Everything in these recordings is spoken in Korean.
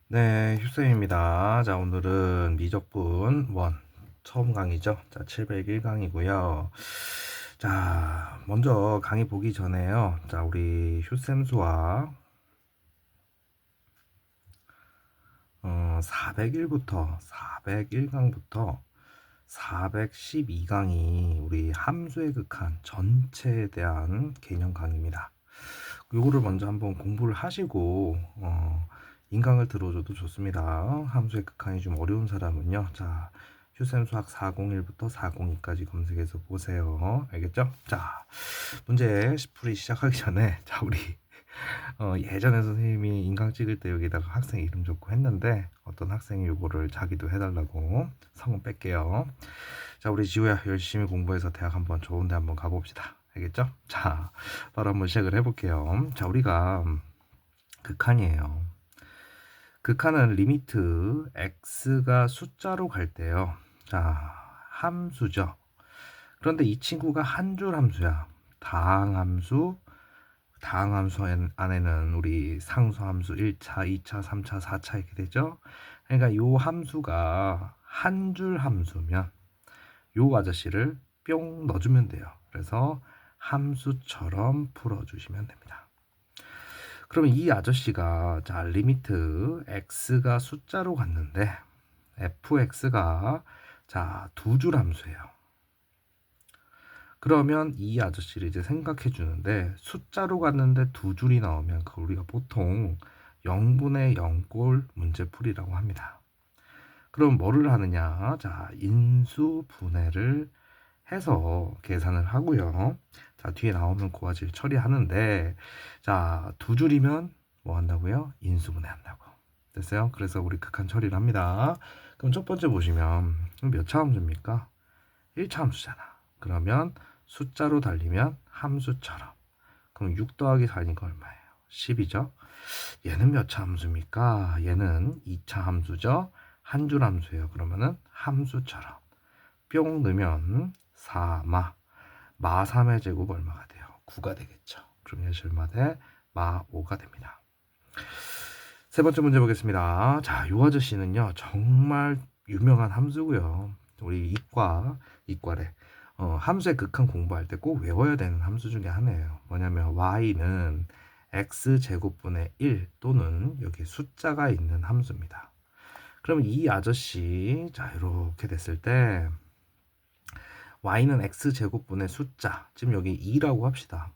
네, 휴쌤입니다. 자, 오늘은 미적분 1 처음 강의죠. 자, 701강이고요. 자, 먼저 강의 보기 전에요. 자, 우리 휴쌤 수학 401부터 412강이 우리 함수의 극한 전체에 대한 개념 강의입니다. 요거를 먼저 한번 공부를 하시고 인강을 들어줘도 좋습니다. 함수의 극한이 좀 어려운 사람은요. 자, 휴쌤 수학 401부터 402까지 검색해서 보세요. 알겠죠? 자, 문제 풀이 시작하기 전에 자, 우리 예전에 선생님이 인강 찍을 때 여기다가 학생 이름 적고 했는데 어떤 학생이 요거를 자기도 해달라고 성은 뺄게요. 자, 우리 지우야 열심히 공부해서 대학 한번 좋은 데 한번 가봅시다. 알겠죠? 자, 바로 한번 시작을 해볼게요. 자, 우리가 극한이에요. 극한은 리미트 x가 숫자로 갈 때요. 자, 함수죠. 그런데 이 친구가 한 줄 함수야. 다항함수, 다항함수 안에는 우리 상수함수 1차, 2차, 3차, 4차 이렇게 되죠. 그러니까 요 함수가 한 줄 함수면 요 아저씨를 뿅 넣어주면 돼요. 그래서 함수처럼 풀어주시면 됩니다. 그러면 이 아저씨가 자 리미트 x가 숫자로 갔는데 fx가 자 두 줄 함수예요. 그러면 이 아저씨를 이제 생각해 주는데 숫자로 갔는데 두 줄이 나오면 그걸 우리가 보통 0분의 0꼴 문제풀이라고 합니다. 그럼 뭐를 하느냐? 자, 인수 분해를 해서 계산을 하고요. 자, 뒤에 나오면 고화질 처리하는데 자, 두 줄이면 뭐 한다고요? 인수분해 한다고. 됐어요? 그래서 우리 극한 처리를 합니다. 그럼 첫 번째 보시면 몇 차 함수입니까? 1차 함수잖아. 그러면 숫자로 달리면 함수처럼. 그럼 6 더하기 4니까 얼마예요? 10이죠? 얘는 몇 차 함수입니까? 얘는 2차 함수죠? 한 줄 함수예요. 그러면은 함수처럼. 뿅 넣으면 4마. 마 3의 제곱 얼마가 돼요? 9가 되겠죠. 그럼 예시 얼마 돼? 마 5가 됩니다. 세 번째 문제 보겠습니다. 자, 요 아저씨는요. 정말 유명한 함수고요. 우리 이과래. 함수의 극한 공부할 때 꼭 외워야 되는 함수 중에 하나예요. 뭐냐면 y는 x제곱분의 1 또는 여기 숫자가 있는 함수입니다. 그럼 이 아저씨 자 이렇게 됐을 때 y는 x제곱분의 숫자 지금 여기 2라고 합시다.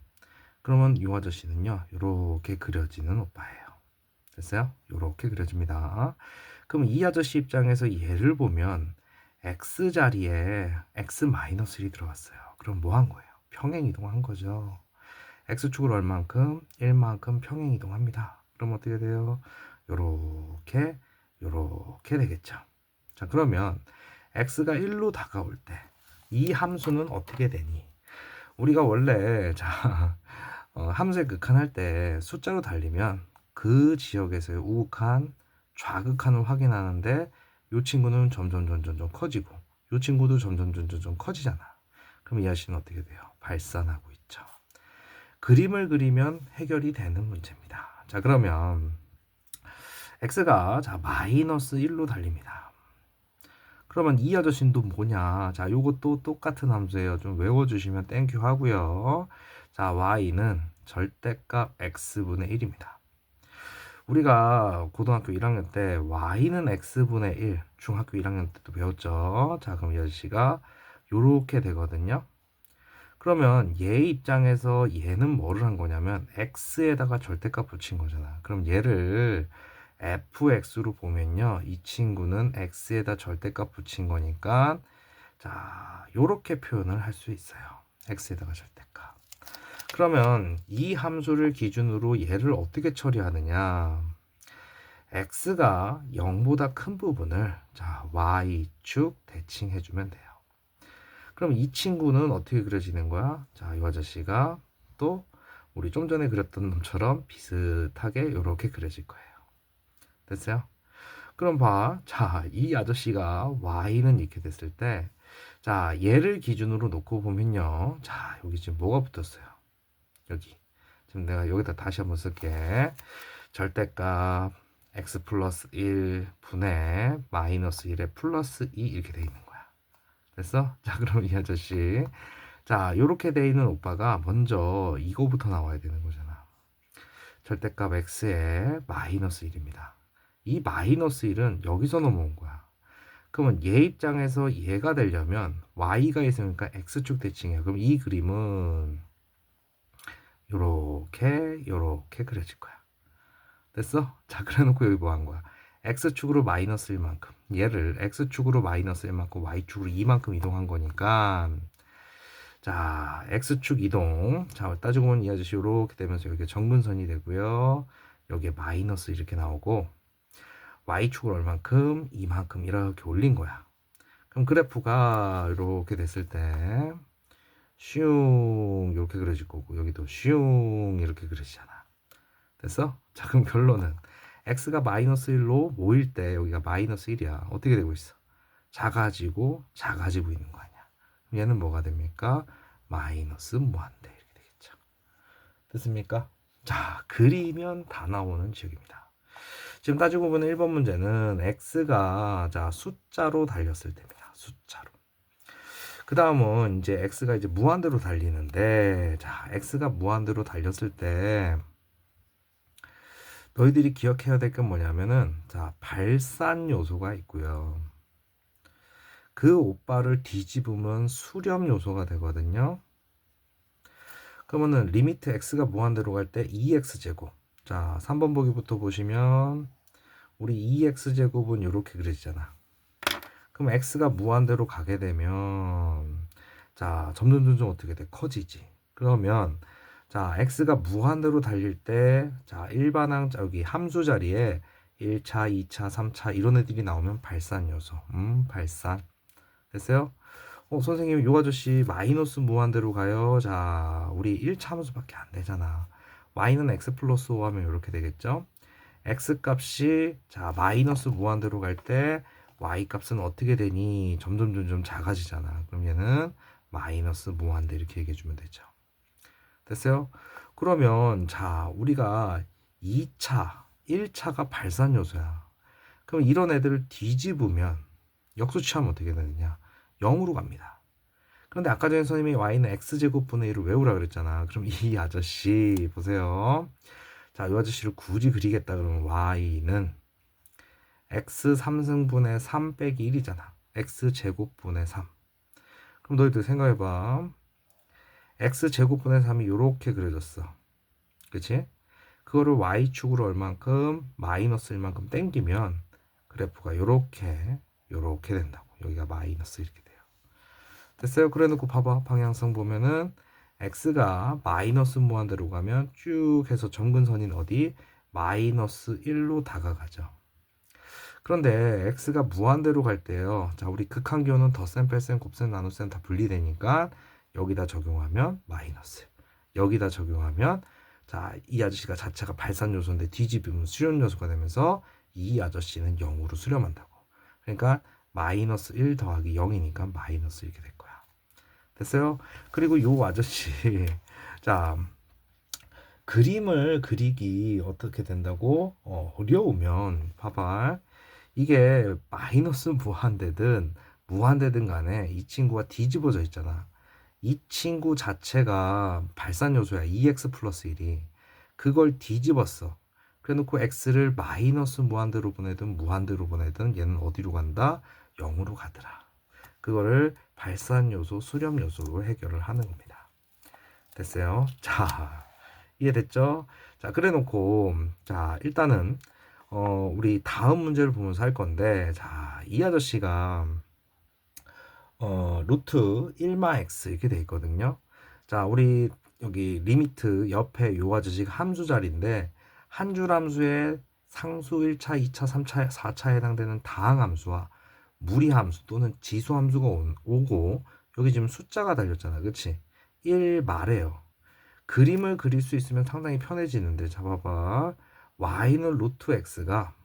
그러면 이 아저씨는요 이렇게 그려지는 오빠예요. 됐어요? 이렇게 그려집니다. 그럼 이 아저씨 입장에서 얘를 보면 x 자리에 x-1이 들어갔어요. 그럼 뭐 한 거예요? 평행 이동한 거죠. x축으로 얼만큼? 1만큼 평행 이동합니다. 그럼 어떻게 돼요? 요렇게 되겠죠. 자, 그러면 x가 1로 다가올 때 이 함수는 어떻게 되니? 우리가 원래 자 함수의 극한할 때 숫자로 달리면 그 지역에서의 우극한, 좌극한을 확인하는데 이 친구는 점점 커지고 이 친구도 점점 커지잖아. 그럼 이 아저씨는 어떻게 돼요? 발산하고 있죠. 그림을 그리면 해결이 되는 문제입니다. 자, 그러면 x가 자 마이너스 1로 달립니다. 그러면 이 아저씨는 또 뭐냐? 자, 요것도 똑같은 함수예요. 좀 외워주시면 땡큐 하고요. 자, y는 절대값 x분의 1입니다. 우리가 고등학교 1학년 때 y는 x분의 1, 중학교 1학년 때도 배웠죠. 자, 그럼 이 아저씨가 요렇게 되거든요. 그러면 얘 입장에서 얘는 뭐를 한 거냐면 x에다가 절대값 붙인 거잖아. 그럼 얘를 fx로 보면요. 이 친구는 x에다 절대값 붙인 거니까 자, 요렇게 표현을 할 수 있어요. x에다가 절대값. 그러면 이 함수를 기준으로 얘를 어떻게 처리하느냐? x가 0보다 큰 부분을 자, y축 대칭해 주면 돼요. 그럼 이 친구는 어떻게 그려지는 거야? 자, 이 아저씨가 또 우리 좀 전에 그렸던 놈처럼 비슷하게 이렇게 그려질 거예요. 됐어요? 그럼 봐. 자, 이 아저씨가 y는 이렇게 됐을 때 자, 얘를 기준으로 놓고 보면요. 자, 여기 지금 뭐가 붙었어요? 여기. 지금 내가 여기다 다시 한번 쓸게. 절대값 x 플러스 1 분의 마이너스 1에 플러스 2 이렇게 돼 있는 거야. 됐어? 자, 그럼 이 아저씨, 자, 요렇게 돼 있는 오빠가 먼저 이거부터 나와야 되는 거잖아. 절대값 x에 마이너스 1입니다. 이 마이너스 1은 여기서 넘어온 거야. 그러면 얘 입장에서 얘가 되려면 y가 있으니까 x축 대칭이야. 그럼 이 그림은 요렇게 그려질 거야. 됐어? 자, 그래놓고 여기 뭐 한 거야? x축으로 마이너스 1만큼, 얘를 x축으로 마이너스 1만큼, y축으로 2만큼 이동한 거니까, 자, x축 이동. 자, 따지고 보면 이 아저씨 요렇게 되면서 여기 정근선이 되고요. 여기에 마이너스 이렇게 나오고, y축을 얼만큼? 이만큼 이렇게 올린 거야. 그럼 그래프가 이렇게 됐을 때 슝 이렇게 그려질 거고, 여기도 슝 이렇게 그려지잖아. 됐어? 자, 그럼 결론은 x가 마이너스 1로 모일 때 여기가 마이너스 1이야. 어떻게 되고 있어? 작아지고 있는 거 아니야. 그럼 얘는 뭐가 됩니까? 마이너스 무한대 이렇게 되겠죠. 됐습니까? 자, 그리면 다 나오는 지역입니다. 지금 따지고 보면 1번 문제는 x가 자 숫자로 달렸을 때입니다. 숫자로. 그 다음은 이제 x가 이제 무한대로 달리는데, 자, x가 무한대로 달렸을 때 너희들이 기억해야 될 건 뭐냐면은, 자, 발산 요소가 있고요. 그 오빠를 뒤집으면 수렴 요소가 되거든요. 그러면은 리미트 x가 무한대로 갈 때 2x제곱. 자, 3번 보기부터 보시면 우리 2x제곱은 이렇게 그려지잖아. 그럼 x가 무한대로 가게 되면 자, 점점 어떻게 돼? 커지지. 그러면 자, x가 무한대로 달릴 때 자, 일반항 여기 함수 자리에 1차, 2차, 3차 이런 애들이 나오면 발산 요소. 발산. 됐어요? 선생님, 요 아저씨 마이너스 무한대로 가요. 자, 우리 1차 함수밖에 안 되잖아. y는 x 플러스 5 하면 이렇게 되겠죠? x 값이 자, 마이너스 무한대로 갈 때 y 값은 어떻게 되니? 점점 작아지잖아. 그럼 얘는 마이너스 무한대 이렇게 얘기해 주면 되죠. 됐어요? 그러면 자, 우리가 2차, 1차가 발산 요소야. 그럼 이런 애들을 뒤집으면 역수 취하면 어떻게 되느냐? 0으로 갑니다. 그런데 아까 전에 선생님이 y는 x제곱분의 1을 외우라 그랬잖아. 그럼 이 아저씨 보세요. 자, 이 아저씨를 굳이 그리겠다 그러면 y는 x 3승분의 3 빼기 1이잖아. x제곱분의 3. 그럼 너희들 생각해봐. x제곱분의 3이 이렇게 그려졌어. 그치? 그거를 y축으로 얼만큼? 마이너스 1만큼 땡기면 그래프가 요렇게 된다고. 여기가 마이너스 이렇게 돼요. 됐어요? 그래 놓고 봐봐. 방향성 보면은 x가 마이너스 무한대로 가면 쭉 해서 점근선인 어디? 마이너스 1로 다가가죠. 그런데 x가 무한대로 갈 때요. 자, 우리 극한기호는 덧셈, 뺄셈, 곱셈, 나눗셈 다 분리되니까 여기다 적용하면 마이너스. 여기다 적용하면 자, 이 아저씨가 자체가 발산 요소인데 뒤집으면 수렴 요소가 되면서 이 아저씨는 0으로 수렴한다고. 그러니까 마이너스 1 더하기 0이니까 마이너스 이렇게 될 거야. 됐어요? 그리고 요 아저씨 자, 그림을 그리기 어떻게 된다고? 어려우면 봐봐. 이게 마이너스 무한대든 간에 이 친구가 뒤집어져 있잖아. 이 친구 자체가 발산 요소야. 2x 플러스 1이. 그걸 뒤집었어. 그래 놓고 x를 마이너스 무한대로 보내든 무한대로 보내든 얘는 어디로 간다? 0으로 가더라. 그거를 발산 요소, 수렴 요소로 해결을 하는 겁니다. 됐어요? 자, 이해됐죠? 자, 그래 놓고 자, 일단은 우리 다음 문제를 보면서 할 건데, 자, 이 아저씨가 루트 1마 x 이렇게 돼 있거든요. 자, 우리 여기 리미트 옆에 요 아저씨가 함수 자리인데 한 줄 함수에 상수 1차, 2차, 3차, 4차에 해당되는 다항 함수와 무리 함수 또는 지수 함수가 오고 여기 지금 숫자가 달렸잖아. 그치? 1 말해요. 그림을 그릴 수 있으면 상당히 편해지는데, 잡아봐. y는 루트 x가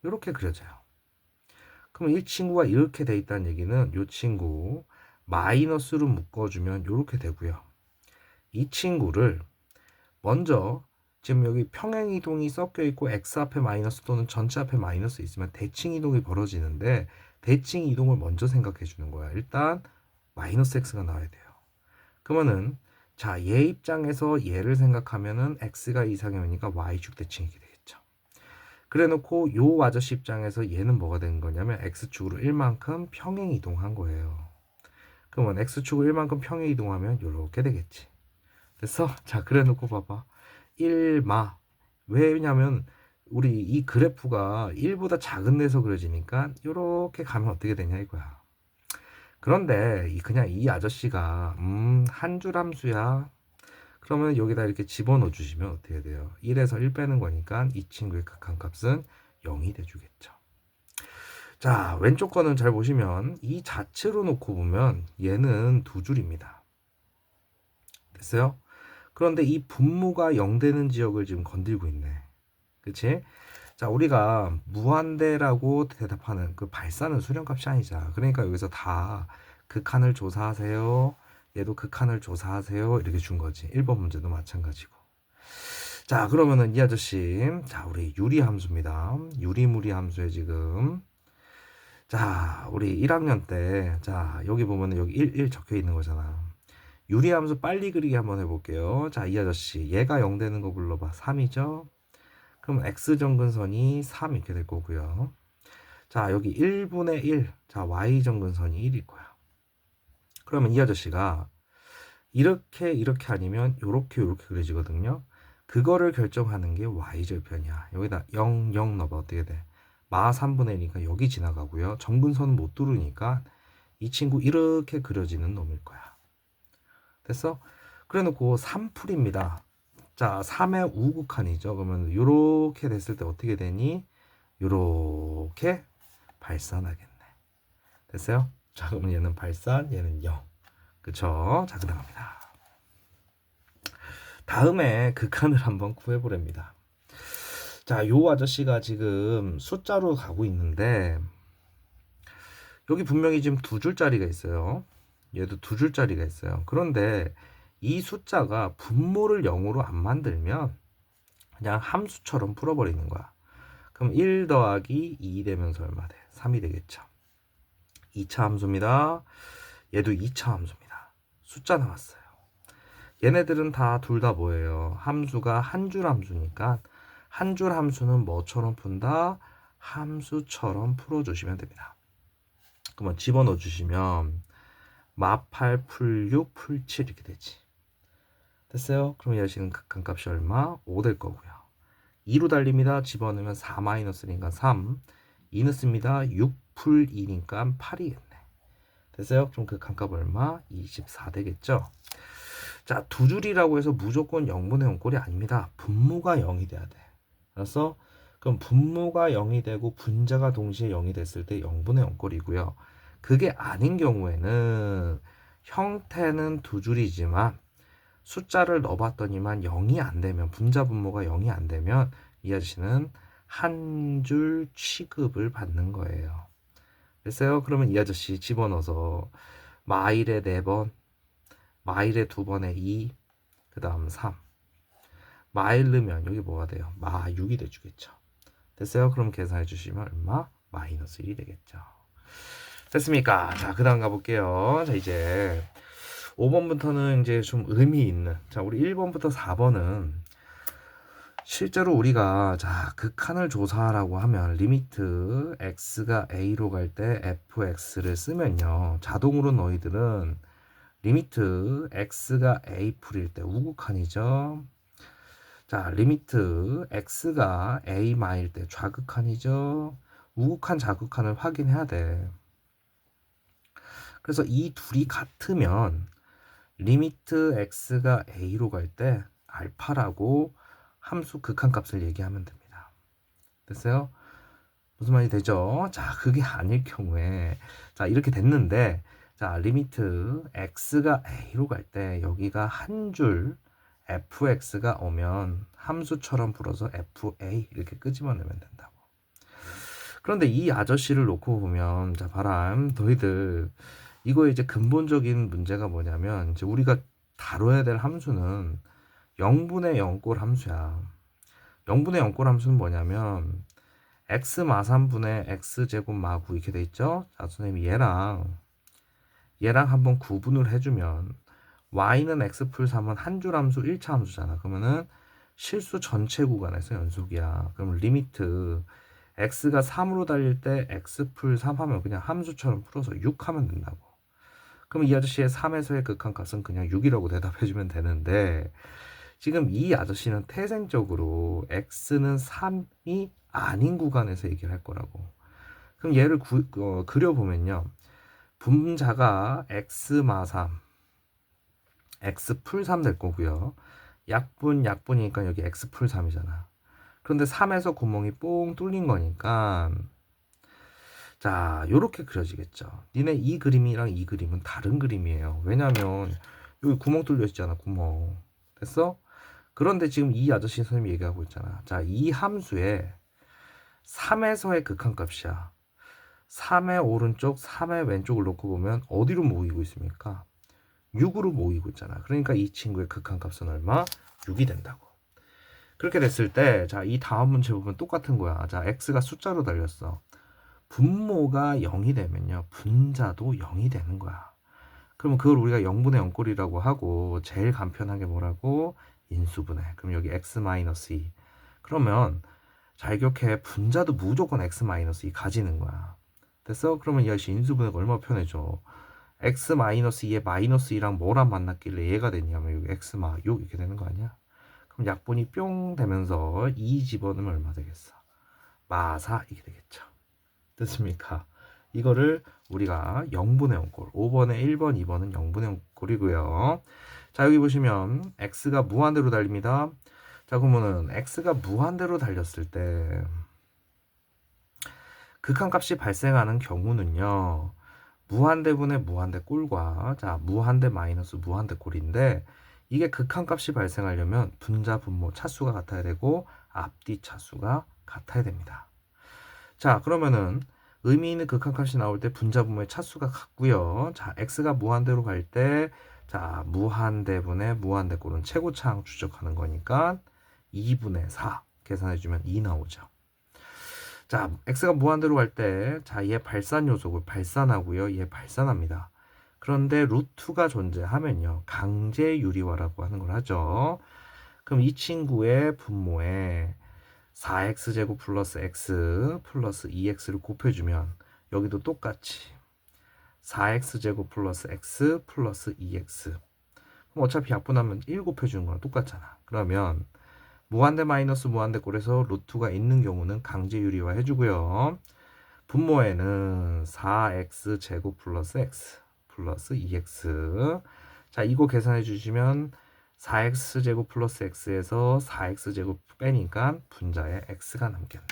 이렇게 그려져요. 그럼 이 친구가 이렇게 돼 있다는 얘기는 이 친구 마이너스로 묶어주면 이렇게 되고요. 이 친구를 먼저 지금 여기 평행 이동이 섞여 있고 x 앞에 마이너스 또는 전체 앞에 마이너스 있으면 대칭 이동이 벌어지는데 대칭 이동을 먼저 생각해 주는 거야. 일단 마이너스 x가 나와야 돼요. 그러면은 자, 얘 입장에서 얘를 생각하면은 x가 이상이 오니까 y축 대칭이게 되겠죠. 그래 놓고 요 아저씨 입장에서 얘는 뭐가 되는 거냐면 x축으로 1만큼 평행 이동한 거예요. 그러면 x축으로 1만큼 평행 이동하면 요렇게 되겠지. 됐어? 자, 그래 놓고 봐봐. 1마. 왜냐면 우리 이 그래프가 1보다 작은 데서 그려지니까 요렇게 가면 어떻게 되냐 이거야. 그런데 그냥 이 아저씨가 한 줄 함수야. 그러면 여기다 이렇게 집어넣어 주시면 어떻게 돼요? 1에서 1 빼는 거니까 이 친구의 극한값은 0이 돼주겠죠. 자, 왼쪽 거는 잘 보시면 이 자체로 놓고 보면 얘는 두 줄입니다. 됐어요? 그런데 이 분모가 0 되는 지역을 지금 건들고 있네. 그치? 자, 우리가 무한대라고 대답하는 그 발산은 수렴값이 아니잖아. 그러니까 여기서 다 극한을 조사하세요. 얘도 극한을 조사하세요. 이렇게 준 거지. 1번 문제도 마찬가지고. 자, 그러면은 이 아저씨, 자, 우리 유리함수입니다. 유리무리 함수에 지금, 자, 우리 1학년 때, 자, 여기 보면은 여기 1 적혀 있는 거잖아. 유리함수 빨리 그리기 한번 해볼게요. 자, 이 아저씨, 얘가 0 되는 거 불러봐. 3이죠? 그럼 x정근선이 3 이렇게 될 거고요. 자, 여기 1분의 1. 자, y정근선이 1일 거야. 그러면 이 아저씨가 이렇게 아니면 요렇게 그려지거든요. 그거를 결정하는 게 y절편이야. 여기다 0 넣어봐. 어떻게 돼? 마 3분의 1이니까 여기 지나가고요. 정근선은 못 뚫으니까 이 친구 이렇게 그려지는 놈일 거야. 됐어? 그래 놓고 3풀입니다. 자, 3의 우극한이죠. 그러면 요렇게 됐을 때 어떻게 되니? 요렇게 발산하겠네. 됐어요? 자, 그러면 얘는 발산, 얘는 0. 그쵸? 자, 그 다음입니다. 다음에 극한을 한번 구해보렵니다. 자, 요 아저씨가 지금 숫자로 가고 있는데 여기 분명히 지금 두 줄짜리가 있어요. 얘도 두 줄짜리가 있어요. 그런데 이 숫자가 분모를 0으로 안 만들면 그냥 함수처럼 풀어버리는 거야. 그럼 1 더하기 2 되면서 얼마 돼? 3이 되겠죠. 2차 함수입니다. 얘도 2차 함수입니다. 숫자 나왔어요. 얘네들은 다 둘 다 뭐예요? 함수가 한 줄 함수니까 한 줄 함수는 뭐처럼 푼다? 함수처럼 풀어주시면 됩니다. 그러면 집어넣어 주시면 마8 풀 6 풀 7 이렇게 되지. 됐어요? 그럼 이 아저씨는 극한값이 얼마? 5 될 거고요. 2로 달립니다. 집어넣으면 4 마이너스니까 3. 2 넣습니다. 6 풀 2니까 8이겠네. 됐어요? 그럼 극한값 얼마? 24 되겠죠? 자, 두 줄이라고 해서 무조건 0분의 0 꼴이 아닙니다. 분모가 0이 돼야 돼. 알았어? 그럼 분모가 0이 되고 분자가 동시에 0이 됐을 때 0분의 0 꼴이고요. 그게 아닌 경우에는 형태는 두 줄이지만 숫자를 넣어봤더니만 0이 안 되면 분자 분모가 0이 안 되면 이 아저씨는 한 줄 취급을 받는 거예요. 됐어요? 그러면 이 아저씨 집어넣어서 마일에 4번, 마일에 2번에 2, 그 다음 3. 마일 넣으면 여기 뭐가 돼요? 마 6이 돼주겠죠. 됐어요? 그럼 계산해 주시면 얼마? 마이너스 1이 되겠죠. 됐습니까? 자, 그 다음 가볼게요. 자, 이제 5번부터는 이제 좀 의미 있는, 자, 우리 1번부터 4번은 실제로 우리가, 자, 극한을 조사하라고 하면 리미트 x가 a로 갈 때 fx를 쓰면요, 자동으로 너희들은 리미트 x가 a 풀일 때 우극한이죠. 자, 리미트 x가 a 마일 때 좌극한이죠. 우극한 좌극한을 확인해야 돼. 그래서 이 둘이 같으면 리미트 x가 a로 갈 때 알파라고 함수 극한값을 얘기하면 됩니다. 됐어요? 무슨 말이 되죠? 자, 그게 아닐 경우에, 자, 이렇게 됐는데, 자, 리미트 x가 a로 갈 때 여기가 한 줄 fx가 오면 함수처럼 풀어서 fa 이렇게 끄집어내면 된다고. 그런데 이 아저씨를 놓고 보면, 자, 봐라, 너희들 이거 이제 근본적인 문제가 뭐냐면, 이제 우리가 다뤄야 될 함수는 0분의 0꼴 함수야. 0분의 0꼴 함수는 뭐냐면 x 마3분의 x제곱 마9 이렇게 돼 있죠. 자, 선생님이 얘랑 한번 구분을 해주면 y는 x 풀 3은 한 줄 함수 1차 함수잖아. 그러면은 실수 전체 구간에서 연속이야. 그럼 리미트 x가 3으로 달릴 때 x 풀 3 하면 그냥 함수처럼 풀어서 6 하면 된다고. 그럼 이 아저씨의 3에서의 극한값은 그냥 6이라고 대답해주면 되는데 지금 이 아저씨는 태생적으로 x는 3이 아닌 구간에서 얘기를 할 거라고. 그럼 얘를 그려보면요. 분자가 x마 3, x 풀 3 될 거고요. 약분이니까 여기 x 풀 3이잖아. 그런데 3에서 구멍이 뽕 뚫린 거니까 자, 요렇게 그려지겠죠. 니네 이 그림이랑 이 그림은 다른 그림이에요. 왜냐면 여기 구멍 뚫려 있잖아, 구멍. 됐어? 그런데 지금 이 아저씨 선생님이 얘기하고 있잖아. 자, 이 함수에 3에서의 극한값이야. 3의 오른쪽, 3의 왼쪽을 놓고 보면 어디로 모이고 있습니까? 6으로 모이고 있잖아. 그러니까 이 친구의 극한값은 얼마? 6이 된다고. 그렇게 됐을 때, 자, 이 다음 문제 보면 똑같은 거야. 자, x가 숫자로 달렸어. 분모가 0이 되면요. 분자도 0이 되는 거야. 그러면 그걸 우리가 0분의 0꼴이라고 하고 제일 간편하게 뭐라고? 인수분해. 그럼 여기 x-2. 그러면 잘 기억해. 분자도 무조건 x-2 가지는 거야. 됐어? 그러면 이 아저씨 인수분해가 얼마나 편해져? x-2에 마이너스 2랑 뭐랑 만났길래 얘가 됐냐면 여기 x-6 이렇게 되는 거 아니야? 그럼 약분이 뿅 되면서 2 집어넣으면 얼마 되겠어? 마4 이게 되겠죠. 됐습니까? 이거를 우리가 0분의 0꼴 5번에 1번 2번은 0분의 0꼴이고요. 자, 여기 보시면 x가 무한대로 달립니다. 자, 그러면은 x가 무한대로 달렸을 때 극한값이 발생하는 경우는요. 무한대분의 무한대꼴과 자, 무한대 마이너스 무한대꼴인데 이게 극한값이 발생하려면 분자 분모 차수가 같아야 되고 앞뒤 차수가 같아야 됩니다. 자, 그러면은 의미 있는 극한값이 나올 때 분자 분모의 차수가 같고요. 자, x가 무한대로 갈 때 자, 무한대분의 무한대꼴은 최고차항 추적하는 거니까 2분의 4 계산해주면 2 나오죠. 자, x가 무한대로 갈 때, 자, 얘 발산 요속을 발산하고요. 얘 발산합니다. 그런데 루트가 존재하면요. 강제 유리화라고 하는 걸 하죠. 그럼 이 친구의 분모에 4x제곱 플러스 x 플러스 2x를 곱해주면 여기도 똑같이 4x제곱 플러스 x 플러스 2x. 그럼 어차피 약분하면 1 곱해주는 거랑 똑같잖아. 그러면 무한대 마이너스 무한대 꼴에서 루트가 있는 경우는 강제 유리화 해주고요. 분모에는 4x 제곱 플러스 x 플러스 2x. 자, 이거 계산해 주시면 4x 제곱 플러스 x에서 4x 제곱 빼니까 분자에 x가 남겠네.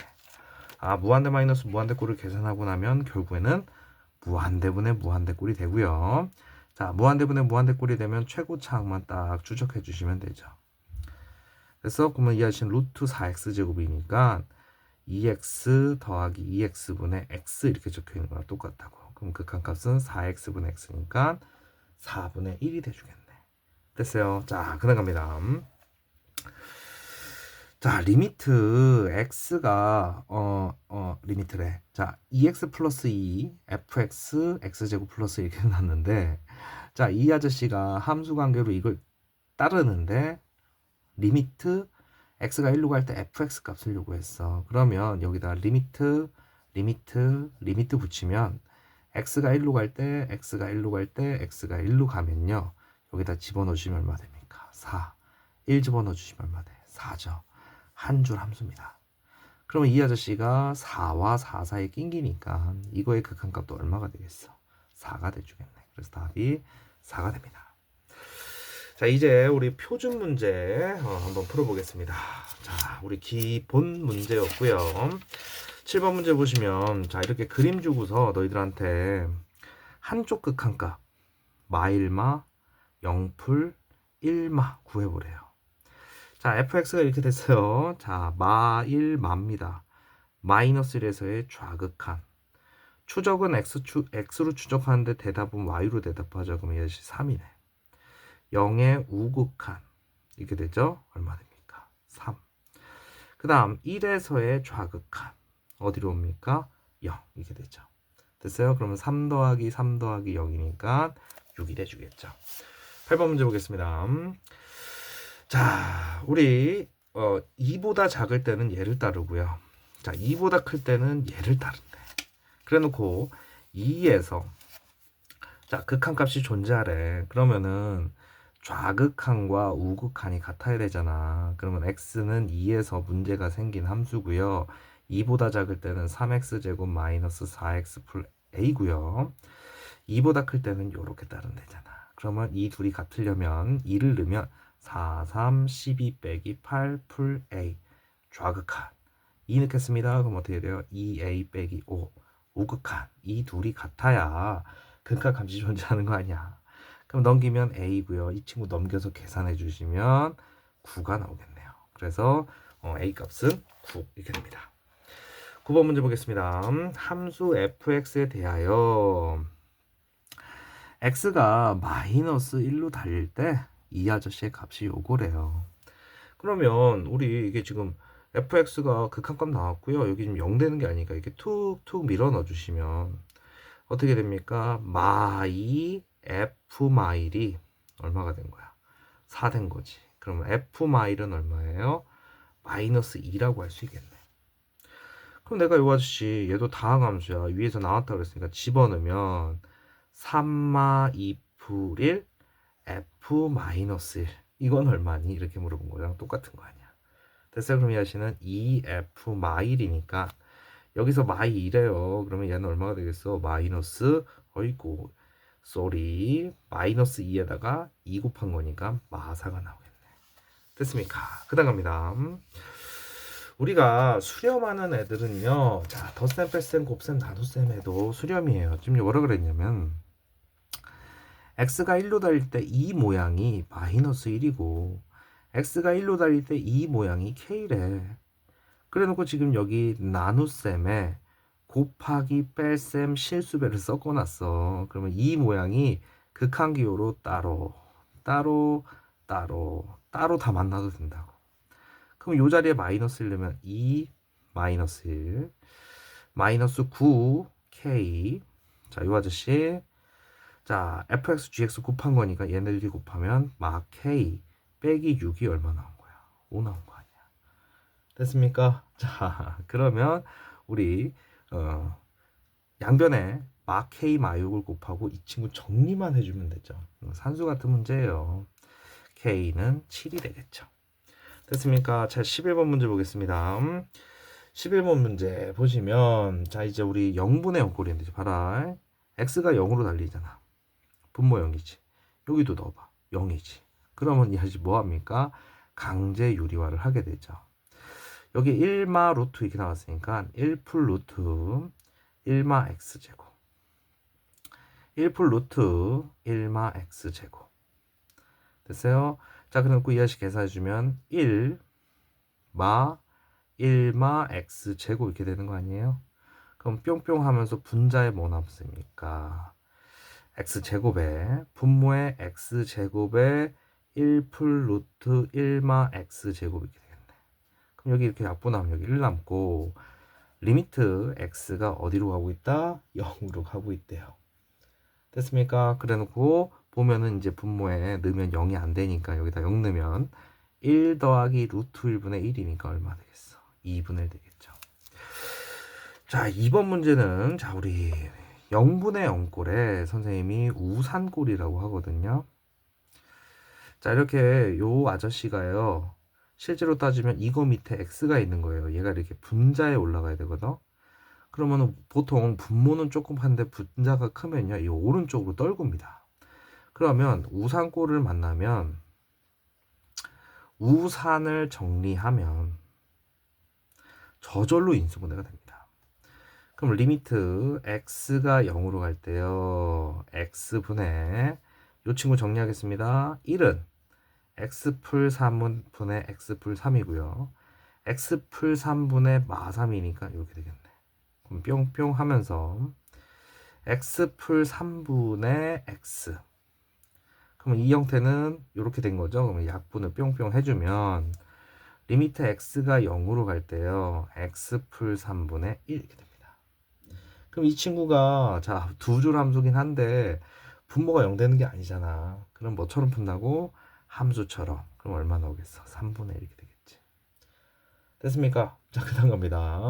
아, 무한대 마이너스 무한대 꼴을 계산하고 나면 결국에는 무한대분의 무한대 꼴이 되고요. 자, 무한대분의 무한대 꼴이 되면 최고차항만 딱 추적해 주시면 되죠. 그래서 그러면 이 아저씨는 루트 4x 제곱이니까 2x 더하기 2x분의 x 이렇게 적혀 있는 거랑 똑같다고. 그럼 극한값은 4x분의 x니까 4분의 1이 돼주겠네. 됐어요. 자, 그다음 갑니다. 자, 리미트 x가 리미트래. 자, 2x 플러스 2 fx x제곱 플러스 이렇게 났는데 자, 이 아저씨가 함수 관계로 이걸 따르는데 리미트 x가 1로 갈 때 fx 값을 요구했어. 그러면 여기다 리미트 붙이면 x가 1로 갈 때 x가 1로 가면요. 여기다 집어넣으시면 얼마 됩니까? 4. 1 집어넣어 주시면 얼마 돼? 4죠. 한 줄 함수입니다. 그러면 이 아저씨가 4와 4 사이에 낑기니까 이거의 극한값도 얼마가 되겠어? 4가 돼주겠네. 그래서 답이 4가 됩니다. 자, 이제 우리 표준 문제 한번 풀어보겠습니다. 자, 우리 기본 문제였고요. 7번 문제 보시면 자, 이렇게 그림 주고서 너희들한테 한쪽 극한값 마일마, 0풀, 1마 구해보래요. 자, fx가 이렇게 됐어요. 자, 마1마입니다. 마이너스 1에서의 좌극한. 추적은 x로 추적하는데 대답은 y로 대답하죠. 그럼 이것이 3이네. 0의 우극한. 이렇게 되죠. 얼마 됩니까? 3. 그 다음 1에서의 좌극한 어디로 옵니까? 0 이렇게 되죠. 됐어요? 그러면 3 더하기 3 더하기 0이니까 6이 돼주겠죠. 8번 문제 보겠습니다. 자, 우리 2보다 작을 때는 얘를 따르고요. 자, 2보다 클 때는 얘를 따른대. 그래 놓고 2에서 자, 극한값이 존재하래. 그러면은 좌극한과 우극한이 같아야 되잖아. 그러면 x는 2에서 문제가 생긴 함수고요. 2보다 작을 때는 3x제곱 마이너스 4x 풀 a고요. 2보다 클 때는 이렇게 따른대잖아. 그러면 이 둘이 같으려면 2를 넣으면 4, 3, 12 빼기 8 풀 a 좌극한 2 넣겠습니다. 그럼 어떻게 돼요? 2a 빼기 5 우극한 이 둘이 같아야 극한값이 존재하는 거 아니야. 그럼 넘기면 a고요. 이 친구 넘겨서 계산해 주시면 9가 나오겠네요. 그래서 a 값은 9 이렇게 됩니다. 9번 문제 보겠습니다. 함수 fx에 대하여 x가 마이너스 1로 달릴 때 이 아저씨의 값이 요거래요. 그러면 우리 이게 지금 fx가 극한값 나왔고요. 여기 지금 0 되는 게 아니니까 이렇게 툭툭 밀어 넣어 주시면 어떻게 됩니까? 마이 f 마일이 얼마가 된 거야? 4 된 거지. 그러면 f 마일은 얼마예요? 마이너스 2라고 할 수 있겠네. 그럼 내가 이 아저씨 얘도 다항함수야. 위에서 나왔다 그랬으니까 집어넣으면 3마 2 풀 1 f 마이너스 1 이건 얼마니? 이렇게 물어본 거랑 똑같은 거 아니야. 됐어요? 그럼 이 아저씨는 2f 마일이니까 여기서 마이래요. 그러면 얘는 얼마가 되겠어? 마이너스 어이구 쏘리 마이너스 2에다가 2 곱한 거니까 마사가 나오겠네. 됐습니까? 그 다음 갑니다. 우리가 수렴하는 애들은요. 자, 덧셈, 뺄셈, 곱셈, 나눗셈에도 수렴이에요. 지금 뭐라 그랬냐면 x가 1로 달릴 때 이 모양이 마이너스 1이고 x가 1로 달릴 때 이 모양이 k래. 그래 놓고 지금 여기 나눗셈에 곱하기 뺄셈 실수배를 섞어놨어. 그러면 이 모양이 극한기호로 따로 다 만나도 된다고. 그럼 이 자리에 마이너스 1 넣으면 2 마이너스 1 마이너스 9 k 자, 이 아저씨 자 fx gx 곱한 거니까 얘네들이 곱하면 막 k 빼기 6이 얼마 나온 거야? 5 나온 거 아니야. 됐습니까? 자, 그러면 우리 양변에 막 k 마육을 곱하고 이 친구 정리만 해주면 되죠. 산수 같은 문제예요. k는 7이 되겠죠. 됐습니까? 자, 11번 문제 보겠습니다. 11번 문제 보시면 자, 이제 우리 0분의 0꼴인데 봐라. x가 0으로 달리잖아. 분모 0이지. 여기도 넣어봐. 0이지. 그러면 이 아저씨 뭐합니까? 강제 유리화를 하게 되죠. 여기 1마 루트 이렇게 나왔으니까 1풀 루트 1마 x제곱 1풀 루트 1마 x제곱 됐어요? 자, 그럼 이 아저씨 계산해주면 1마 1마 x제곱 이렇게 되는 거 아니에요? 그럼 뿅뿅 하면서 분자에 뭐 남습니까? x제곱에 분모에 x제곱에 1풀 루트 1마 x제곱 이렇게 되겠네. 그럼 여기 이렇게 약분하면 여기 1 남고 리미트 x가 어디로 가고 있다? 0으로 가고 있대요. 됐습니까? 그래 놓고 보면은 이제 분모에 넣으면 0이 안 되니까 여기다 0 넣으면 1 더하기 루트 1분의 1이니까 얼마 되겠어? 2분의 1 되겠죠. 자, 2번 문제는 자, 우리 0분의 0꼴에 선생님이 우산꼴이라고 하거든요. 자, 이렇게 요 아저씨가요. 실제로 따지면 이거 밑에 x가 있는 거예요. 얘가 이렇게 분자에 올라가야 되거든. 그러면 보통 분모는 조금 한데 분자가 크면요. 이 오른쪽으로 떨굽니다. 그러면 우산꼴을 만나면 우산을 정리하면 저절로 인수분해가 됩니다. 그럼 리미트 x가 0으로 갈 때요. x분의 이 친구 정리하겠습니다. 1은 x 풀 3분의 x 풀 3이고요. x 풀 3분의 마 3이니까 이렇게 되겠네. 그럼 뿅뿅 하면서 x 풀 3분의 x 그러면 이 형태는 이렇게 된 거죠. 그러면 약분을 뿅뿅 해주면 리미트 x가 0으로 갈 때요. x 풀 3분의 1 이렇게 됩니다. 그럼 이 친구가 자, 두 줄 함수긴 한데 분모가 0 되는 게 아니잖아. 그럼 뭐처럼 푼다고? 함수처럼. 그럼 얼마 나오겠어? 3분의 1 이렇게 되겠지. 됐습니까? 자, 그 다음 갑니다.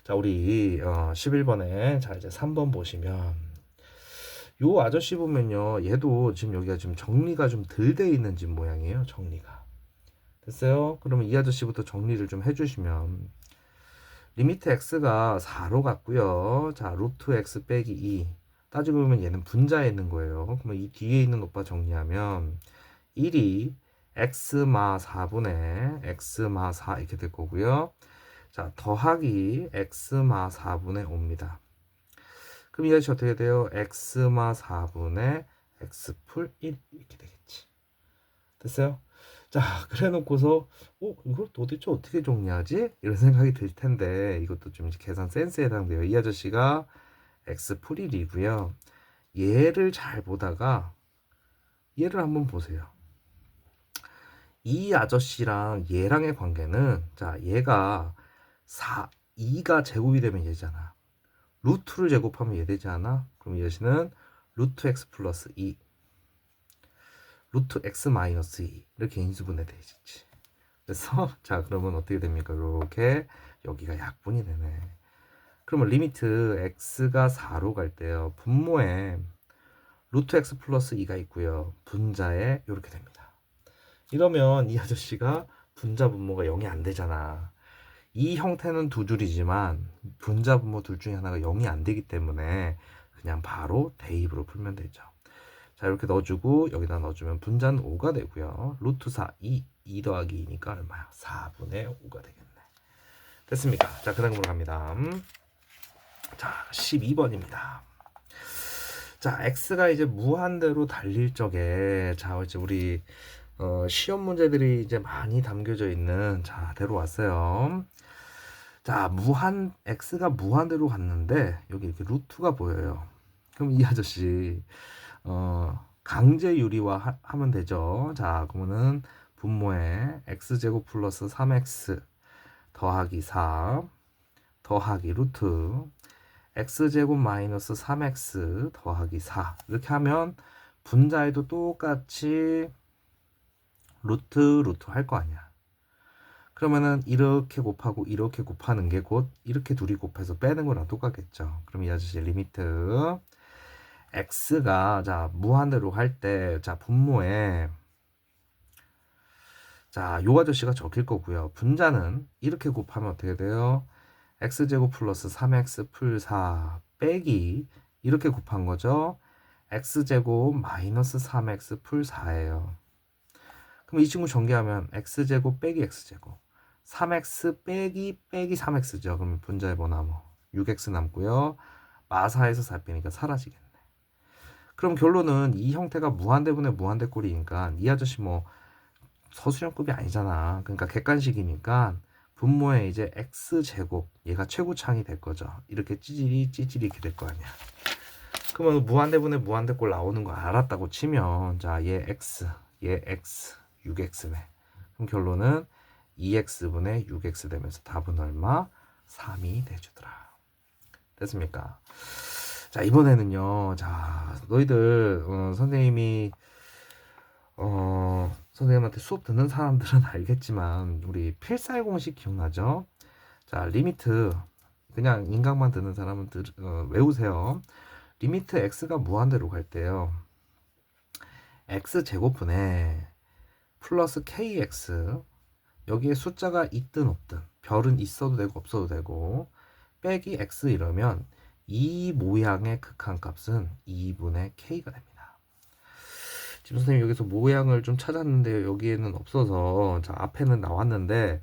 자, 우리 11번에 자, 이제 3번 보시면 요 아저씨 보면요. 얘도 지금 여기가 지금 정리가 좀 덜 돼 있는 집 모양이에요. 정리가. 됐어요? 그러면 이 아저씨부터 정리를 좀 해주시면 리미트 x가 4로 갔고요. 자, 루트 x 빼기 2. 따지고 보면 얘는 분자에 있는 거예요. 그러면 이 뒤에 있는 것과 정리하면 1이 x마 4분의 x마 4 이렇게 될 거고요. 자, 더하기 x마 4분의 5입니다. 그럼 이 아저씨 어떻게 돼요? x마 4분의 x 풀 1 이렇게 되겠지. 됐어요? 자, 그래 놓고서 이걸 도대체 어떻게 정리하지? 이런 생각이 들 텐데 이것도 좀 계산 센스에 해당돼요. 이 아저씨가 x 풀 1이고요. 얘를 잘 보다가 얘를 한번 보세요. 이 아저씨랑 얘랑의 관계는 자, 얘가 2가 제곱이 되면 얘잖아. 루트를 제곱하면 얘 되지 않아? 그럼 이 아저씨는 루트 x 플러스 2 루트 x 마이너스 2 이렇게 인수분해 되지. 그래서 자, 그러면 어떻게 됩니까? 이렇게 여기가 약분이 되네. 그러면 리미트 x가 4로 갈 때요. 분모에 루트 x 플러스 2가 있고요. 분자에 이렇게 됩니다. 이러면 이 아저씨가 분자 분모가 0이 안 되잖아. 이 형태는 두 줄이지만 분자 분모 둘 중에 하나가 0이 안 되기 때문에 그냥 바로 대입으로 풀면 되죠. 자, 이렇게 넣어주고 여기다 넣어주면 분자는 5가 되고요. 루트 4, 2 더하기 2니까 얼마야? 4분의 5가 되겠네. 됐습니까? 자, 그 다음으로 갑니다. 자, 12번입니다. 자, x가 이제 무한대로 달릴 적에 자, 이제 우리 시험 문제들이 이제 많이 담겨져 있는 자, 대로 왔어요. 자, x가 무한대로 갔는데 여기 이렇게 루트가 보여요. 그럼 이 아저씨 강제 유리화 하면 되죠. 자, 그러면은 분모에 x제곱 플러스 3x 더하기 4 더하기 루트 x제곱 마이너스 3x 더하기 4 이렇게 하면 분자에도 똑같이 루트 할 거 아니야. 그러면은 이렇게 곱하고 이렇게 곱하는 게 곧 이렇게 둘이 곱해서 빼는 거랑 똑같겠죠. 그럼 이 아저씨 리미트 x가 자 무한대로 할 때 자 분모에 자 요 아저씨가 적힐 거고요. 분자는 이렇게 곱하면 어떻게 돼요? x제곱 플러스 3x 풀 4 빼기 이렇게 곱한 거죠. x제곱 마이너스 3x 풀 4예요. 그럼 이 친구 전개하면 x제곱 빼기 x제곱 3x 빼기 3x죠. 그러면 분자의 번호 6x 남고요. 마사에서 4 빼니까 사라지겠네. 그럼 결론은 이 형태가 무한대분의 무한대꼴이니까 이 아저씨 뭐 서술형급이 아니잖아. 그러니까 객관식이니까 분모에 이제 x제곱 얘가 최고차항이 될 거죠. 이렇게 찌질이 이렇게 될 거 아니야. 그러면 무한대분의 무한대꼴 나오는 거 알았다고 치면 자, 얘 x 6x네. 그럼 결론은 2x분의 6x 되면서 답은 얼마? 3이 돼주더라. 됐습니까? 자, 이번에는요. 자, 너희들 선생님이 선생님한테 수업 듣는 사람들은 알겠지만 우리 필살 공식 기억나죠? 자, 리미트 그냥 인강만 듣는 사람은 외우세요. 리미트 x가 무한대로 갈 때요. x제곱분에 플러스 kx 여기에 숫자가 있든 없든 별은 있어도 되고 없어도 되고 빼기 x 이러면 이 모양의 극한값은 2분의 k가 됩니다. 지금 선생님 여기서 모양을 좀 찾았는데 여기에는 없어서 자 앞에는 나왔는데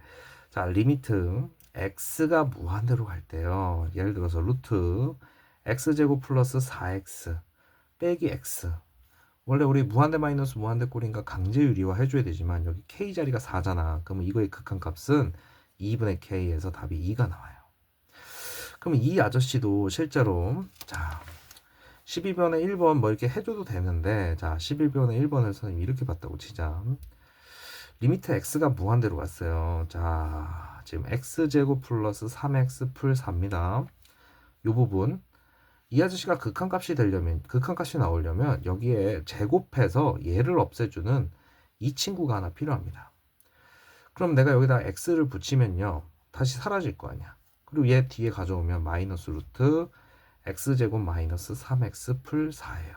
자 리미트 x가 무한대로 갈 때요. 예를 들어서 루트 x제곱 플러스 4x 빼기 x 원래 우리 무한대 마이너스 무한대 꼴인가 강제 유리화 해줘야 되지만 여기 k 자리가 4잖아. 그러면 이거의 극한값은 2분의 k에서 답이 2가 나와요. 그럼 이 아저씨도 실제로 자 12번에 1번 뭐 이렇게 해줘도 되는데, 자, 11번에 1번을 선생님이 이렇게 봤다고 치자. 리미트 x가 무한대로 갔어요. 자, 지금 x제곱 플러스 3x 풀 4입니다. 요 부분. 이 아저씨가 극한값이 되려면, 극한값이 나오려면 여기에 제곱해서 얘를 없애주는 이 친구가 하나 필요합니다. 그럼 내가 여기다 x를 붙이면요, 다시 사라질 거 아니야. 그리고 얘 뒤에 가져오면 마이너스 루트 x제곱 마이너스 3x 풀 4예요.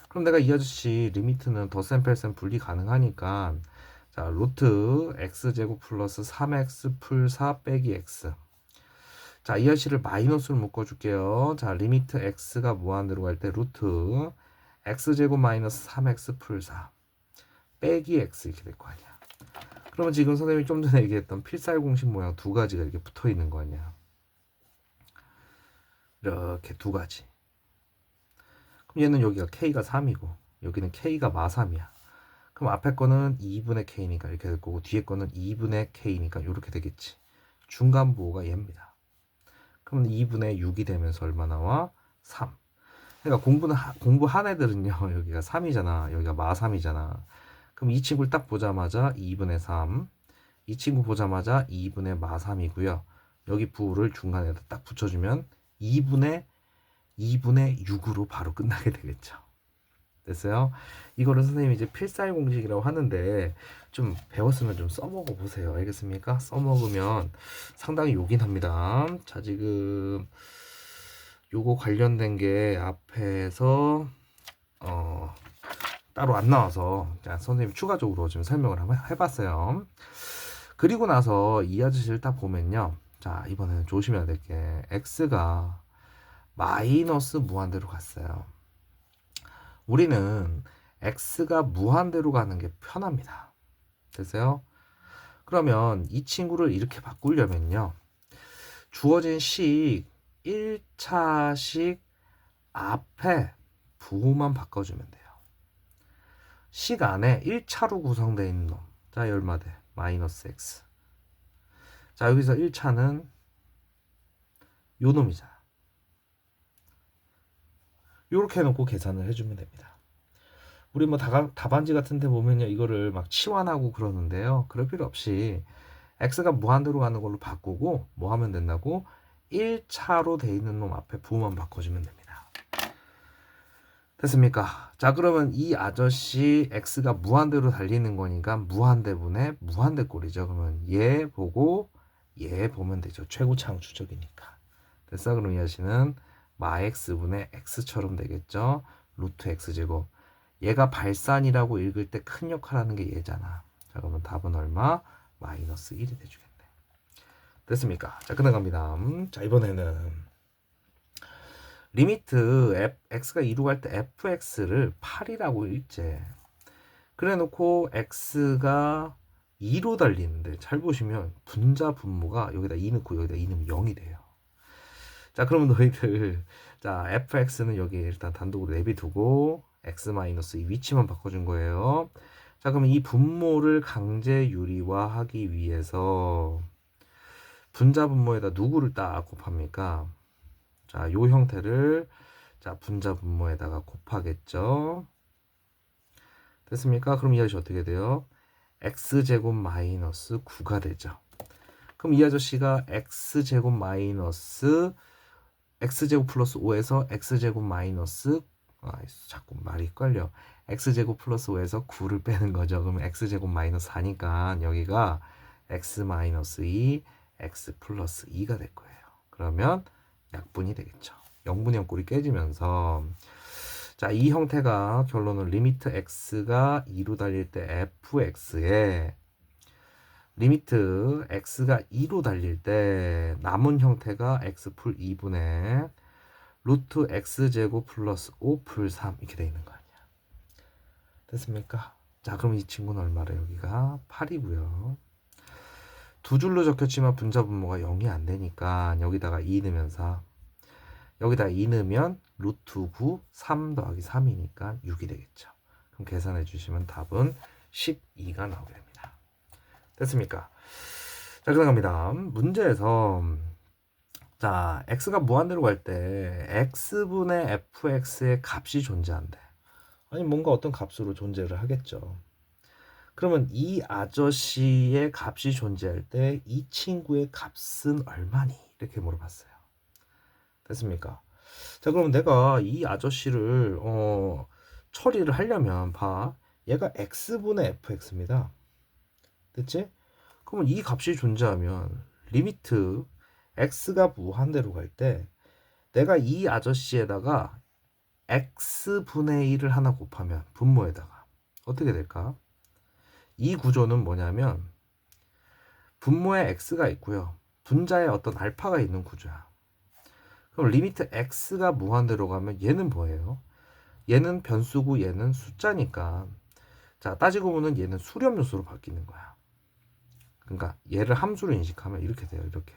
그럼 내가 이 아저씨 리미트는 덧셈 뺄셈 분리 가능하니까, 자, 루트 x제곱 플러스 3x 풀 4 빼기 x. 자, 이 아저씨를 마이너스로 묶어줄게요. 자, 리미트 x가 무한대로 갈 때 루트 x제곱 마이너스 3x 풀 4 빼기 x 이렇게 될 거 아니야. 그러면 지금 선생님이 좀 전에 얘기했던 필살 공식 모양 두 가지가 이렇게 붙어 있는 거 아니야. 이렇게 두 가지. 그럼 얘는 여기가 k가 3이고 여기는 k가 마3이야. 그럼 앞에 거는 2분의 k니까 이렇게 될 거고 뒤에 거는 2분의 k니까 이렇게 되겠지. 중간 부호가 얘입니다. 그럼 2분의 6이 되면서 얼마 나와? 3. 그러니까 공부한 애들은요, 여기가 3이잖아. 여기가 마3이잖아. 그럼 이 친구를 딱 보자마자 2분의 3. 이 친구 보자마자 2분의 마3이고요. 여기 부호를 중간에다 딱 붙여주면 2분의 6으로 바로 끝나게 되겠죠. 됐어요? 이거를 선생님이 이제 필살 공식이라고 하는데 좀 배웠으면 좀 써먹어 보세요. 알겠습니까? 써먹으면 상당히 요긴합니다. 자, 지금 요거 관련된 게 앞에서 따로 안 나와서 자, 선생님이 추가적으로 좀 설명을 한번 해봤어요. 그리고 나서 이 아저씨를 딱 보면요. 자, 이번에는 조심해야 될 게 x가 마이너스 무한대로 갔어요. 우리는 x가 무한대로 가는 게 편합니다. 됐어요? 그러면 이 친구를 이렇게 바꾸려면요. 주어진 식 1차식 앞에 부호만 바꿔주면 돼요. 식 안에 1차로 구성되어 있는 놈. 자, 얼마 돼? 마이너스 x. 자, 여기서 1차는 요 놈이잖아. 요렇게 해놓고 계산을 해주면 됩니다. 우리 뭐 답안지 같은 데 보면요, 이거를 막 치환하고 그러는데요. 그럴 필요 없이 x가 무한대로 가는 걸로 바꾸고 뭐 하면 된다고? 1차로 돼 있는 놈 앞에 부호만 바꿔주면 됩니다. 됐습니까? 자, 그러면 이 아저씨 x가 무한대로 달리는 거니까 무한대분의 무한대 꼴이죠. 그러면 얘 보고 얘 보면 되죠. 최고차항 추적이니까. 됐어? 그럼 이 아저씨는 마 x분의 x처럼 되겠죠. 루트 x제곱. 얘가 발산이라고 읽을 때 큰 역할하는 게 얘잖아. 자, 그러면 답은 얼마? 마이너스 1이 돼주겠네. 됐습니까? 자, 끝나갑니다. 자, 이번에는 리미트 x가 2로 갈 때 fx를 8이라고 읽재. 그래 놓고 x가 2로 달리는데 잘 보시면 분자 분모가 여기다 2 넣고 여기다 2 넣으면 0이 돼요. 자, 그러면 너희들 자, fx는 여기 일단 단독으로 내비두고 x-2 위치만 바꿔준 거예요. 자, 그러면 이 분모를 강제 유리화하기 위해서 분자 분모에다 누구를 딱 곱합니까? 자, 요 형태를 자, 분자 분모에다가 곱하겠죠. 됐습니까? 그럼 이 아저씨 어떻게 돼요? x제곱 마이너스 9가 되죠. 그럼 이 아저씨가 x제곱 마이너스 x제곱 플러스 5에서 x제곱 마이너스 자꾸 말이 헷갈려. x제곱 플러스 5에서 9를 빼는 거죠. 그러면 x제곱 마이너스 4니까 여기가 x 마이너스 2, x 플러스 2가 될 거예요. 그러면 약분이 되겠죠. 0분의 0꼴이 깨지면서 자, 이 형태가 결론은 리미트 x가 2로 달릴 때 fx에 리미트 x가 2로 달릴 때 남은 형태가 x 풀 2분의 루트 x제곱 플러스 5 풀 3 이렇게 돼 있는 거 아니야. 됐습니까? 자, 그럼 이 친구는 얼마래? 여기가 8이고요. 두 줄로 적혔지만 분자 분모가 0이 안 되니까 여기다가 2 넣으면 4. 여기다 2 넣으면 루트 9, 3 더하기 3이니까 6이 되겠죠. 그럼 계산해 주시면 답은 12가 나오게 됩니다. 됐습니까? 자, 그럼 갑니다. 문제에서 자, x가 무한대로 갈 때 x분의 fx의 값이 존재한대. 아니 뭔가 어떤 값으로 존재를 하겠죠. 그러면 이 아저씨의 값이 존재할 때 이 친구의 값은 얼마니? 이렇게 물어봤어요. 됐습니까? 자, 그럼 내가 이 아저씨를 처리를 하려면 봐. 얘가 x분의 fx입니다. 됐지? 그러면 이 값이 존재하면 리미트 x가 무한대로 갈 때 내가 이 아저씨에다가 x분의 1을 하나 곱하면 분모에다가 어떻게 될까? 이 구조는 뭐냐면 분모에 x가 있고요. 분자에 어떤 알파가 있는 구조야. 그럼 리미트 x가 무한대로 가면 얘는 뭐예요? 얘는 변수고 얘는 숫자니까 자, 따지고 보면 얘는 수렴 요소로 바뀌는 거야. 그러니까 얘를 함수로 인식하면 이렇게 돼요. 이렇게.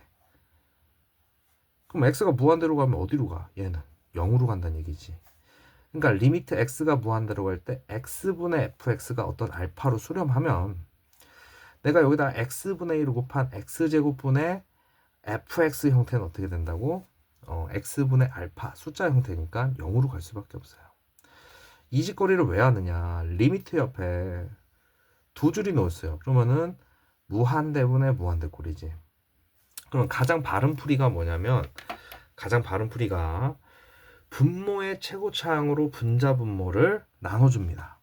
그럼 x가 무한대로 가면 어디로 가? 얘는 0으로 간다는 얘기지. 그러니까 리미트 x가 무한대로 갈 때 x분의 fx가 어떤 알파로 수렴하면 내가 여기다 x분의 1을 곱한 x제곱분의 fx 형태는 어떻게 된다고? x분의 알파 숫자 형태니까 0으로 갈 수밖에 없어요. 이 짓거리를 왜 하느냐? 리미트 옆에 두 줄이 놓였어요. 그러면은 무한대분의 무한대꼴이지. 그럼 가장 바른 풀이가 뭐냐면 가장 바른 풀이가 분모의 최고차항으로 분자 분모를 나눠줍니다.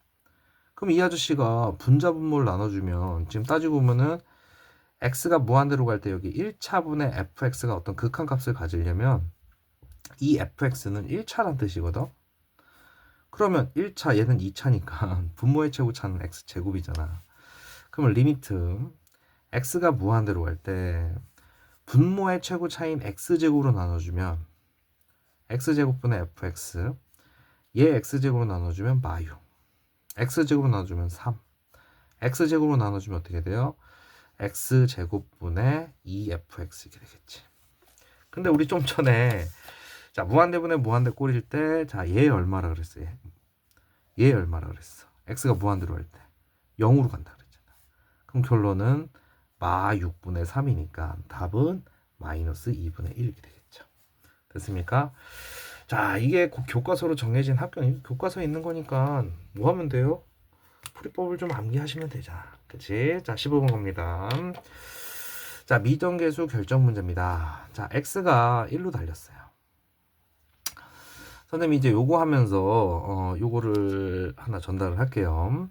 그럼 이 아저씨가 분자 분모를 나눠주면 지금 따지고 보면은 x가 무한대로 갈 때 여기 1차분의 fx가 어떤 극한값을 가지려면 이 fx는 1차란 뜻이거든. 그러면 1차 얘는 2차니까 분모의 최고차는 x제곱이잖아. 그러면 리미트 x가 무한대로 갈 때 분모의 최고차인 x제곱으로 나눠주면 x제곱분의 fx 얘 x제곱으로 나눠주면 마유 x제곱으로 나눠주면 3 x제곱으로 나눠주면 어떻게 돼요? x제곱분의 2fx 이렇게 되겠지. 근데 우리 좀 전에 자 무한대분의 무한대 꼴일 때 자 얘 얼마라 그랬어? 얘 얼마라 그랬어? x가 무한대로 할 때 0으로 간다 그랬잖아. 그럼 결론은 마 6분의 3이니까 답은 마이너스 2분의 1 이렇게 되겠죠. 됐습니까? 자, 이게 교과서로 정해진 학교니 교과서에 있는 거니까 뭐 하면 돼요? 풀이법을 좀 암기하시면 되잖아. 그치? 자, 15번 갑니다. 자, 미정계수 결정 문제입니다. 자, x가 1로 달렸어요. 선생님이 이제 요거 하면서 요거를 하나 전달을 할게요.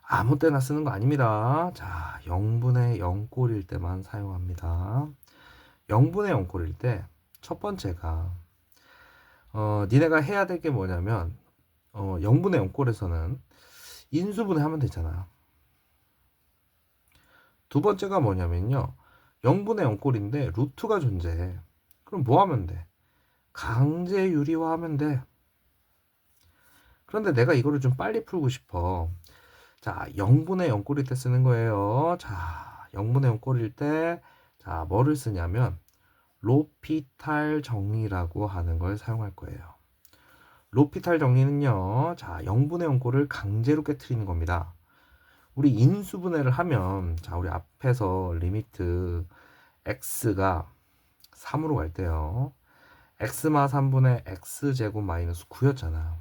아무 때나 쓰는 거 아닙니다. 자, 0분의 0꼴일 때만 사용합니다. 0분의 0꼴일 때 첫 번째가 니네가 해야 될 게 뭐냐면 0분의 0꼴에서는 인수분해 하면 되잖아. 두 번째가 뭐냐면요. 0분의 0꼴인데 루트가 존재해. 그럼 뭐 하면 돼? 강제 유리화하면 돼. 그런데 내가 이거를 좀 빨리 풀고 싶어. 자, 0분의 0꼴일 때 쓰는 거예요. 자, 0분의 0꼴일 때 자, 뭐를 쓰냐면 로피탈 정리라고 하는 걸 사용할 거예요. 로피탈 정리는요. 자, 0분의 0꼴을 강제로 깨트리는 겁니다. 우리 인수분해를 하면 자, 우리 앞에서 리미트 x가 3으로 갈 때요. x마 3분의 x제곱 마이너스 9였잖아.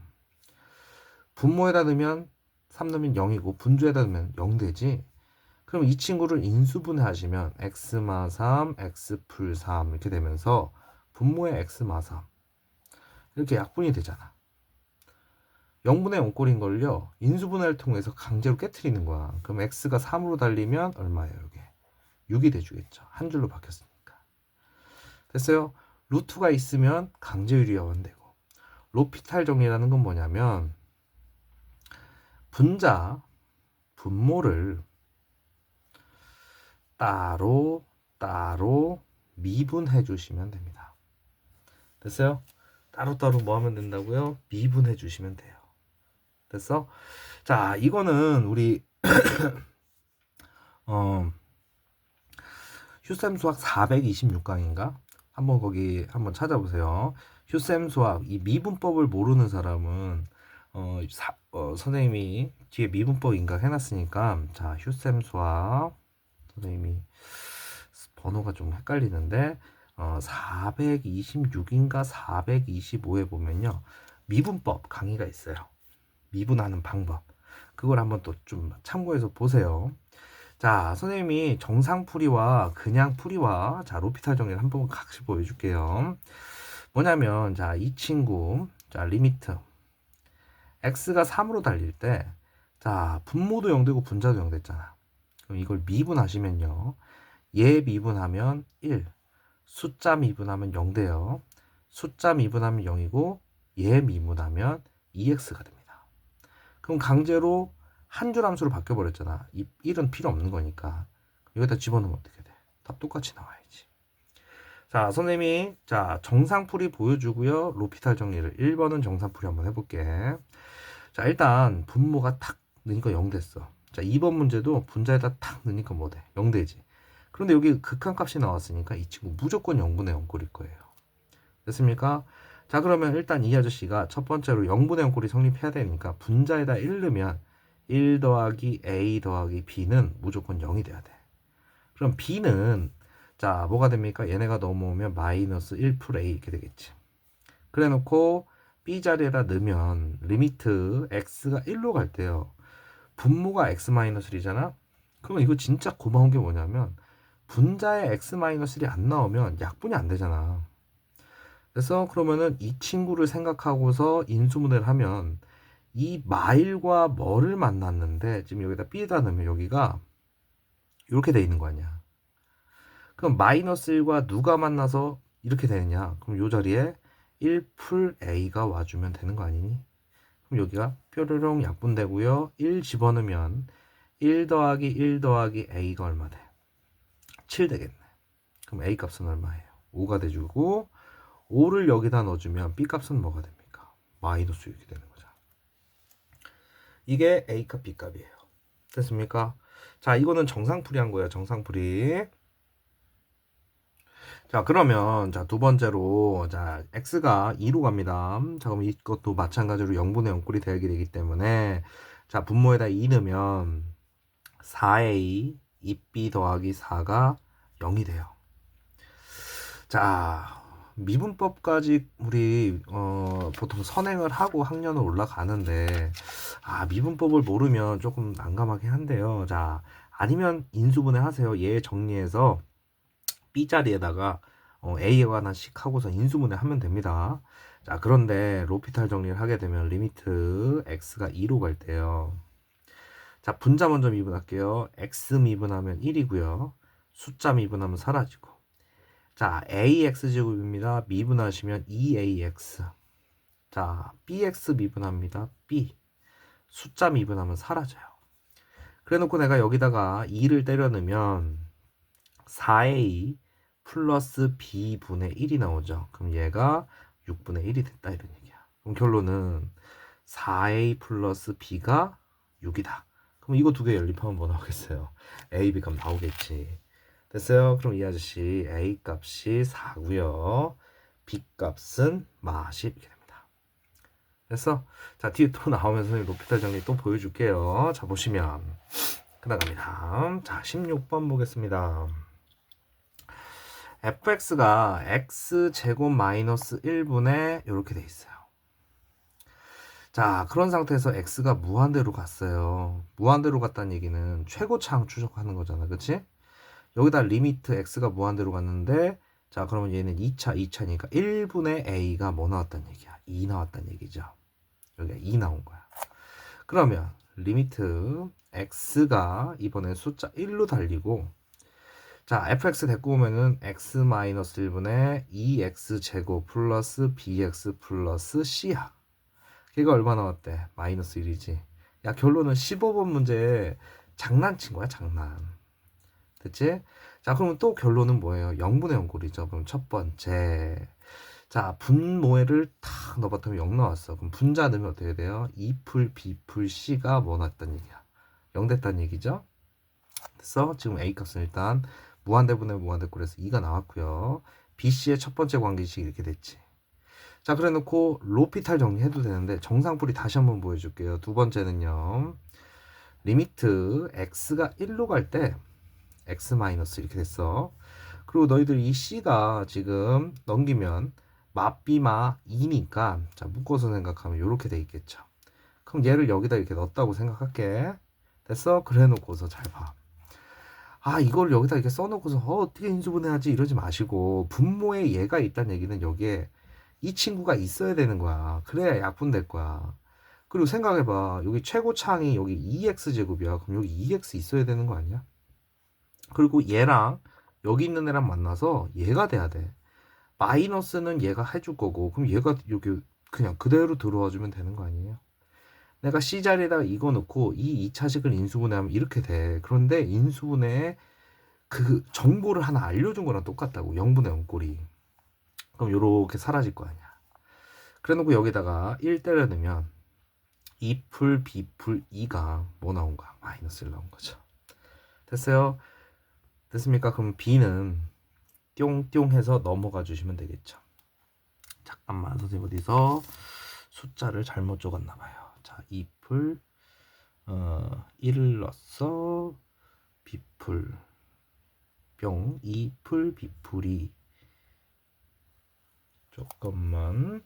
분모에다 넣으면 3 넣으면 0이고 분주에다 넣으면 0 되지. 그럼 이 친구를 인수분해 하시면 x마 3, x 풀 3 이렇게 되면서 분모의 x마 3 이렇게 약분이 되잖아. 0분의 0꼴인 걸요. 인수분해를 통해서 강제로 깨트리는 거야. 그럼 x가 3으로 달리면 얼마예요? 이게 6이 돼주겠죠. 한 줄로 바뀌었으니까. 됐어요? 루트가 있으면 강제 유리화만 되고 로피탈 정리라는 건 뭐냐면 분자, 분모를 따로 미분해 주시면 됩니다. 됐어요? 따로따로 뭐 하면 된다고요? 미분해 주시면 돼요. 됐어? 자, 이거는 우리 휴쌤 수학 426강인가? 한번 거기 한번 찾아보세요. 휴쌤 수학 이 미분법을 모르는 사람은 선생님이 뒤에 미분법 인강 해놨으니까 자 휴쌤 수학 선생님이 번호가 좀 헷갈리는데 426인가 425에 보면요. 미분법 강의가 있어요. 미분하는 방법. 그걸 한번 또 좀 참고해서 보세요. 자, 선생님이 정상풀이와 그냥풀이와 자, 로피탈 정리를 한번 같이 보여줄게요. 뭐냐면 자, 이 친구 자, 리미트 x가 3으로 달릴 때 자, 분모도 0되고 분자도 0 됐잖아. 그럼 이걸 미분하시면요. 얘 미분하면 1, 숫자 미분하면 0 돼요. 숫자 미분하면 0이고 얘 미분하면 2x가 됩니다. 그럼 강제로 한 줄 함수로 바뀌어버렸잖아. 이 1은 필요 없는 거니까. 여기다 집어넣으면 어떻게 돼? 답 똑같이 나와야지. 자, 선생님이 자 정상풀이 보여주고요. 로피탈 정리를 1번은 정상풀이 한번 해볼게. 자, 일단 분모가 탁 넣으니까 0 됐어. 자, 2번 문제도 분자에다 탁 넣으니까 뭐 돼? 0 되지. 그런데 여기 극한값이 나왔으니까 이 친구 무조건 0분의 0 꼴일 거예요. 됐습니까? 자, 그러면 일단 이 아저씨가 첫 번째로 0분의 0 꼴이 성립해야 되니까 분자에다 1 넣으면 1 더하기 a 더하기 b는 무조건 0이 돼야 돼. 그럼 b는 자, 뭐가 됩니까? 얘네가 넘어오면 마이너스 1풀 a 이렇게 되겠지. 그래 놓고 b 자리에다 넣으면 리미트 x가 1로 갈 때요. 분모가 x-1이잖아? 그러면 이거 진짜 고마운 게 뭐냐면 분자에 x-1이 안 나오면 약분이 안 되잖아. 그래서 그러면은 이 친구를 생각하고서 인수분해를 하면 이 마일과 뭐를 만났는데 지금 여기다 b에다 넣으면 여기가 이렇게 돼 있는 거 아니야. 그럼 마이너스 1과 누가 만나서 이렇게 되느냐? 그럼 이 자리에 1풀 a가 와주면 되는 거 아니니? 그럼 여기가 뾰로롱 약분되고요. 1 집어넣으면 1 더하기 1 더하기 a가 얼마 돼? 7 되겠네. 그럼 a 값은 얼마예요? 5가 돼주고 5를 여기다 넣어주면 b 값은 뭐가 됩니까? 마이너스 6이 되는 거죠. 이게 a 값, b 값이에요. 됐습니까? 자, 이거는 정상풀이 한 거예요. 정상풀이. 자, 그러면 자, 두 번째로 자, x가 2로 갑니다. 자, 그럼 이것도 마찬가지로 0분의 0꼴이 되기 때문에 자, 분모에다 2 넣으면 4a 2b 더하기 4가 0이 돼요. 자, 미분법까지 우리 보통 선행을 하고 학년을 올라가는데 미분법을 모르면 조금 난감하긴 한데요. 자, 아니면 인수분해 하세요. 얘 정리해서 B 자리에다가 A에 관한식 하고서 인수분해 하면 됩니다. 자, 그런데 로피탈 정리를 하게 되면 리미트 x가 2로 갈 때요. 자, 분자 먼저 미분할게요. x 미분하면 1이고요. 숫자 미분하면 사라지고. 자, ax제곱입니다. 미분하시면 2ax. 자, bx 미분합니다. b. 숫자 미분하면 사라져요. 그래 놓고 내가 여기다가 2를 때려 넣으면 4a 플러스 b분의 1이 나오죠. 그럼 얘가 6분의 1이 됐다 이런 얘기야. 그럼 결론은 4a 플러스 b가 6이다. 그럼 이거 두 개 연립하면 뭐 나오겠어요? a, b 값 나오겠지. 됐어요? 그럼 이 아저씨 a 값이 4고요. b 값은 마시 이렇게 됩니다. 됐어? 자, 뒤에 또 나오면서 선생님 로피탈 정리 또 보여줄게요. 자, 보시면 끝나갑니다. 자, 16번 보겠습니다. fx가 x제곱 마이너스 1분의 이렇게 돼 있어요. 자, 그런 상태에서 x가 무한대로 갔어요. 무한대로 갔다는 얘기는 최고차항 추적하는 거잖아. 그치? 여기다 리미트 x가 무한대로 갔는데 자, 그러면 얘는 2차니까 1분의 a가 뭐 나왔다는 얘기야? 2 나왔다는 얘기죠. 여기가 2 나온 거야. 그러면 리미트 x가 이번에 숫자 1로 달리고 자, fx 데리고 오면은 x-1분의 2x제곱 플러스 bx 플러스 c야. 걔가 얼마 나왔대? 마이너스 1이지. 야, 결론은 15번 문제에 장난친 거야, 장난. 됐지? 자, 그러면 또 결론은 뭐예요? 0분의 0꼴이죠. 그럼 첫 번째. 자, 분모를 탁 넣어봤더니 0 나왔어. 그럼 분자 넣으면 어떻게 돼요? 2풀 b풀 c가 뭐 나왔다는 얘기야? 0 됐다는 얘기죠? 됐어? 지금 a 값은 일단 무한대분의 무한대꼴에서 2가 나왔고요. BC의 첫 번째 관계식이 이렇게 됐지. 자, 그래 놓고 로피탈 정리해도 되는데 정상풀이 다시 한번 보여줄게요. 두 번째는요. 리미트 x가 1로 갈 때 x 마이너스 이렇게 됐어. 그리고 너희들 이 C가 지금 넘기면 마비마 2니까 자 묶어서 생각하면 이렇게 돼 있겠죠. 그럼 얘를 여기다 이렇게 넣었다고 생각할게. 됐어? 그래 놓고서 잘 봐. 아 이걸 여기다 이렇게 써놓고서 어떻게 인수분해하지 이러지 마시고 분모에 얘가 있다는 얘기는 여기에 이 친구가 있어야 되는 거야. 그래야 약분될 거야. 그리고 생각해봐. 여기 최고차항이 여기 2x제곱이야. 그럼 여기 2x 있어야 되는 거 아니야? 그리고 얘랑 여기 있는 애랑 만나서 얘가 돼야 돼. 마이너스는 얘가 해줄 거고 그럼 얘가 여기 그냥 그대로 들어와 주면 되는 거 아니에요? 내가 C자리에다가 이거 넣고 이 2차식을 인수분해하면 이렇게 돼. 그런데 인수분해에 그 정보를 하나 알려준 거랑 똑같다고. 0분의 0꼴이. 그럼 요렇게 사라질 거 아니야. 그래 놓고 여기다가 1 때려 넣으면 2풀 B풀 2가 뭐 나온 거야? 마이너스 1 나온 거죠. 됐어요? 됐습니까? 그럼 B는 뿅뿅 해서 넘어가 주시면 되겠죠. 잠깐만 선생님 어디서 숫자를 잘못 적었나 봐요. 자 2풀 1을 넣었어. B풀 뿅 2풀 B풀이 조금만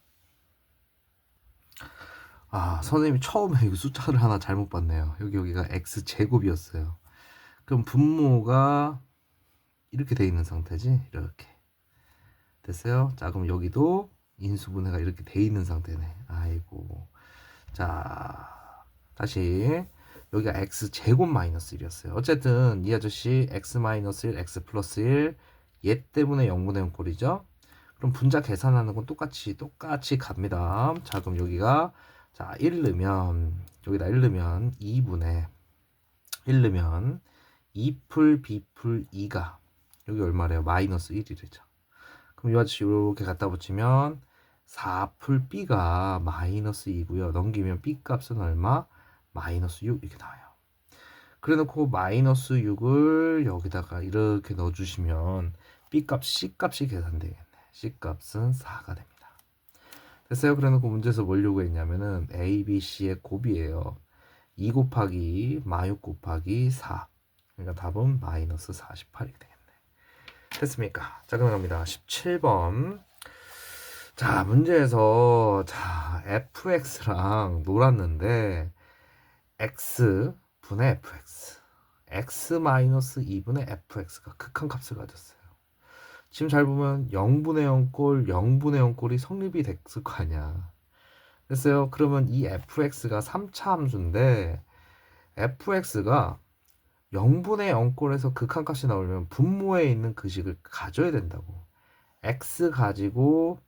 선생님이 처음에 이 숫자를 하나 잘못 봤네요. 여기가 x제곱이었어요. 그럼 분모가 이렇게 돼 있는 상태지. 이렇게 됐어요. 자 그럼 여기도 인수분해가 이렇게 돼 있는 상태네. 아이고. 자 다시 여기가 x제곱 마이너스 1이었어요. 어쨌든 이 아저씨 x 마이너스 1 x 플러스 1 얘 때문에 0분의 0 꼴이죠. 그럼 분자 계산하는 건 똑같이 갑니다. 자 그럼 여기가 자 1 넣으면 여기다 1 넣으면 2분의 1 넣으면 2풀 B풀 2가 여기 얼마래요? 마이너스 1이 되죠. 그럼 이 아저씨 이렇게 갖다 붙이면 4풀 B가 마이너스 2고요. 넘기면 B 값은 얼마? 마이너스 6 이렇게 나와요. 그래 놓고 마이너스 6을 여기다가 이렇게 넣어주시면 B 값, C 값이 계산되겠네. C 값은 4가 됩니다. 됐어요? 그래 놓고 문제에서 뭘 요구했냐면은 A, B, C의 곱이에요. 2 곱하기 마6 곱하기 4. 그러니까 답은 마이너스 48이 되겠네. 됐습니까? 자, 그럼 갑니다. 17번. 자, 문제에서 자, fx랑 놀았는데 x 분의 fx x 마이너스 2분의 fx가 극한값을 가졌어요. 지금 잘 보면 0분의 0꼴 0분의 0꼴이 성립이 됐을 거 아니야. 됐어요? 그러면 이 fx가 3차 함수인데 fx가 0분의 0꼴에서 극한값이 나오려면 분모에 있는 그 식을 가져야 된다고. x 가지고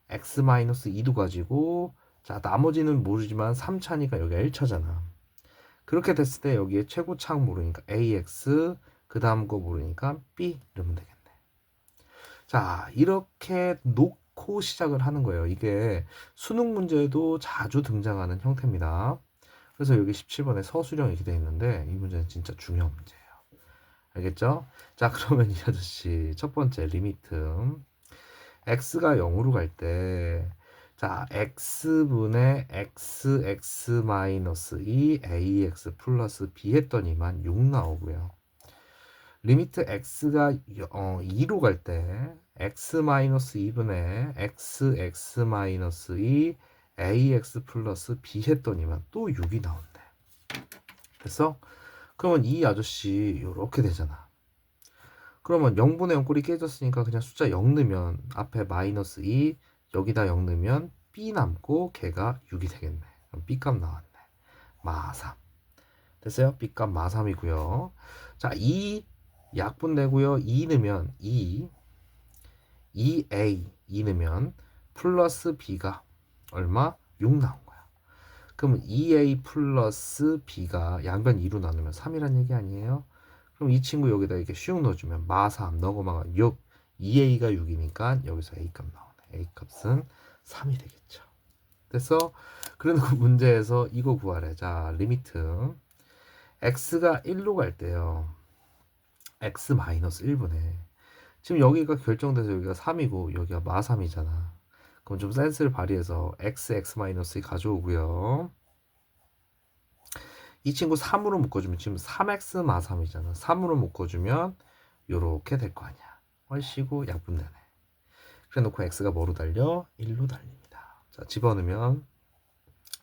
x 마이너스 2도 가지고 자 나머지는 모르지만 3차니까 여기가 1차잖아. 그렇게 됐을 때 여기에 최고차항 모르니까 ax 그 다음 거 모르니까 b 이러면 되겠네. 자 이렇게 놓고 시작을 하는 거예요. 이게 수능 문제에도 자주 등장하는 형태입니다. 그래서 여기 17번에 서술형 이렇게 돼 있는데 이 문제는 진짜 중요한 문제예요. 알겠죠? 자 그러면 이 아저씨 첫 번째 리미트 x가 0으로 갈 때 자 x분의 x 마이너스 2 ax 플러스 b 했더니만 6 나오고요. 리미트 x가 2로 갈 때 x 마이너스 2분의 x 마이너스 2 ax 플러스 b 했더니만 또 6이 나온대. 됐어? 그러면 이 아저씨 이렇게 되잖아. 그러면 0분의 0 꼴이 깨졌으니까 그냥 숫자 0 넣으면 앞에 마이너스 2 여기다 0 넣으면 b 남고 걔가 6이 되겠네. 그럼 b 값 나왔네. 마3 됐어요? b 값 마3이고요. 자 2 약분 되고요. 2 넣으면 2a 2 넣으면 플러스 b가 얼마? 6 나온 거야. 그러면 2a 플러스 b가 양변 2로 나누면 3이란 얘기 아니에요? 그럼 이 친구 여기다 이렇게 슉 넣어주면 마3 넣어마가 6 2a가 6이니까 여기서 a 값 나오네. a 값은 3이 되겠죠. 됐어? 그래놓고 문제에서 이거 구하래. 자 리미트 x가 1로 갈 때요. x 마이너스 1분의 지금 여기가 결정돼서 여기가 3이고 여기가 마3이잖아. 그럼 좀 센스를 발휘해서 x 마이너스 2 가져오고요. 이 친구 3으로 묶어주면 지금 3x 마3이잖아. 3으로 묶어주면 요렇게 될 거 아니야. 얼씨구 약분되네. 그래 놓고 x가 뭐로 달려? 1로 달립니다. 자, 집어넣으면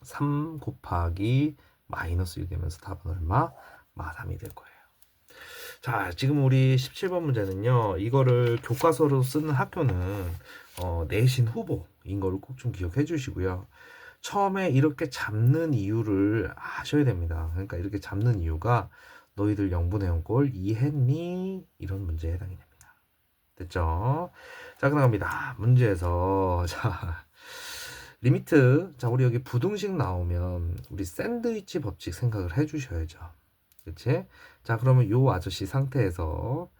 3 곱하기 마이너스 1 되면서 답은 얼마? 마3이 될 거예요. 자, 지금 우리 17번 문제는요. 이거를 교과서로 쓰는 학교는 내신 후보인 거를 꼭 좀 기억해 주시고요. 처음에 이렇게 잡는 이유를 아셔야 됩니다. 그러니까 이렇게 잡는 이유가 너희들 0분의 0꼴 이해했니? 이런 문제에 해당이 됩니다. 됐죠? 자, 그럼 문제에서 자, 리미트. 자, 우리 여기 부등식 나오면 우리 샌드위치 법칙 생각을 해 주셔야죠. 그치? 자, 그러면 요 아저씨 상태에서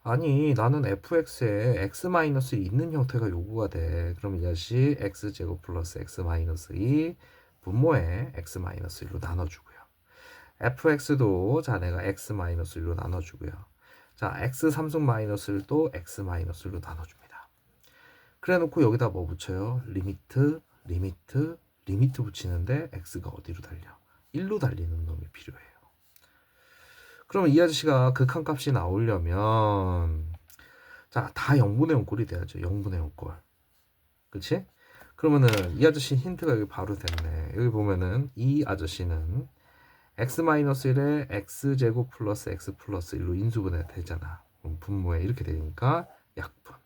아니 나는 fx에 x-이 있는 형태가 요구가 돼. 그럼 이 아저씨 x제곱 플러스 x-2 분모에 x-1로 나눠주고요. fx도 자 내가 x-1로 나눠주고요. 자 x 삼승 마이너스를 또 x-1로 나눠줍니다. 그래 놓고 여기다 뭐 붙여요? 리미트 붙이는데 x가 어디로 달려? 1로 달리는 놈이 필요해요. 그러면 이 아저씨가 극한값이 나오려면 자, 다 0분의 0꼴이 돼야죠. 0분의 0꼴. 그치? 그러면은 이 아저씨 힌트가 여기 바로 됐네. 여기 보면은 이 아저씨는 x-1에 x제곱 플러스 x 플러스 1로 인수분해 되잖아. 그럼 분모에 이렇게 되니까 약분.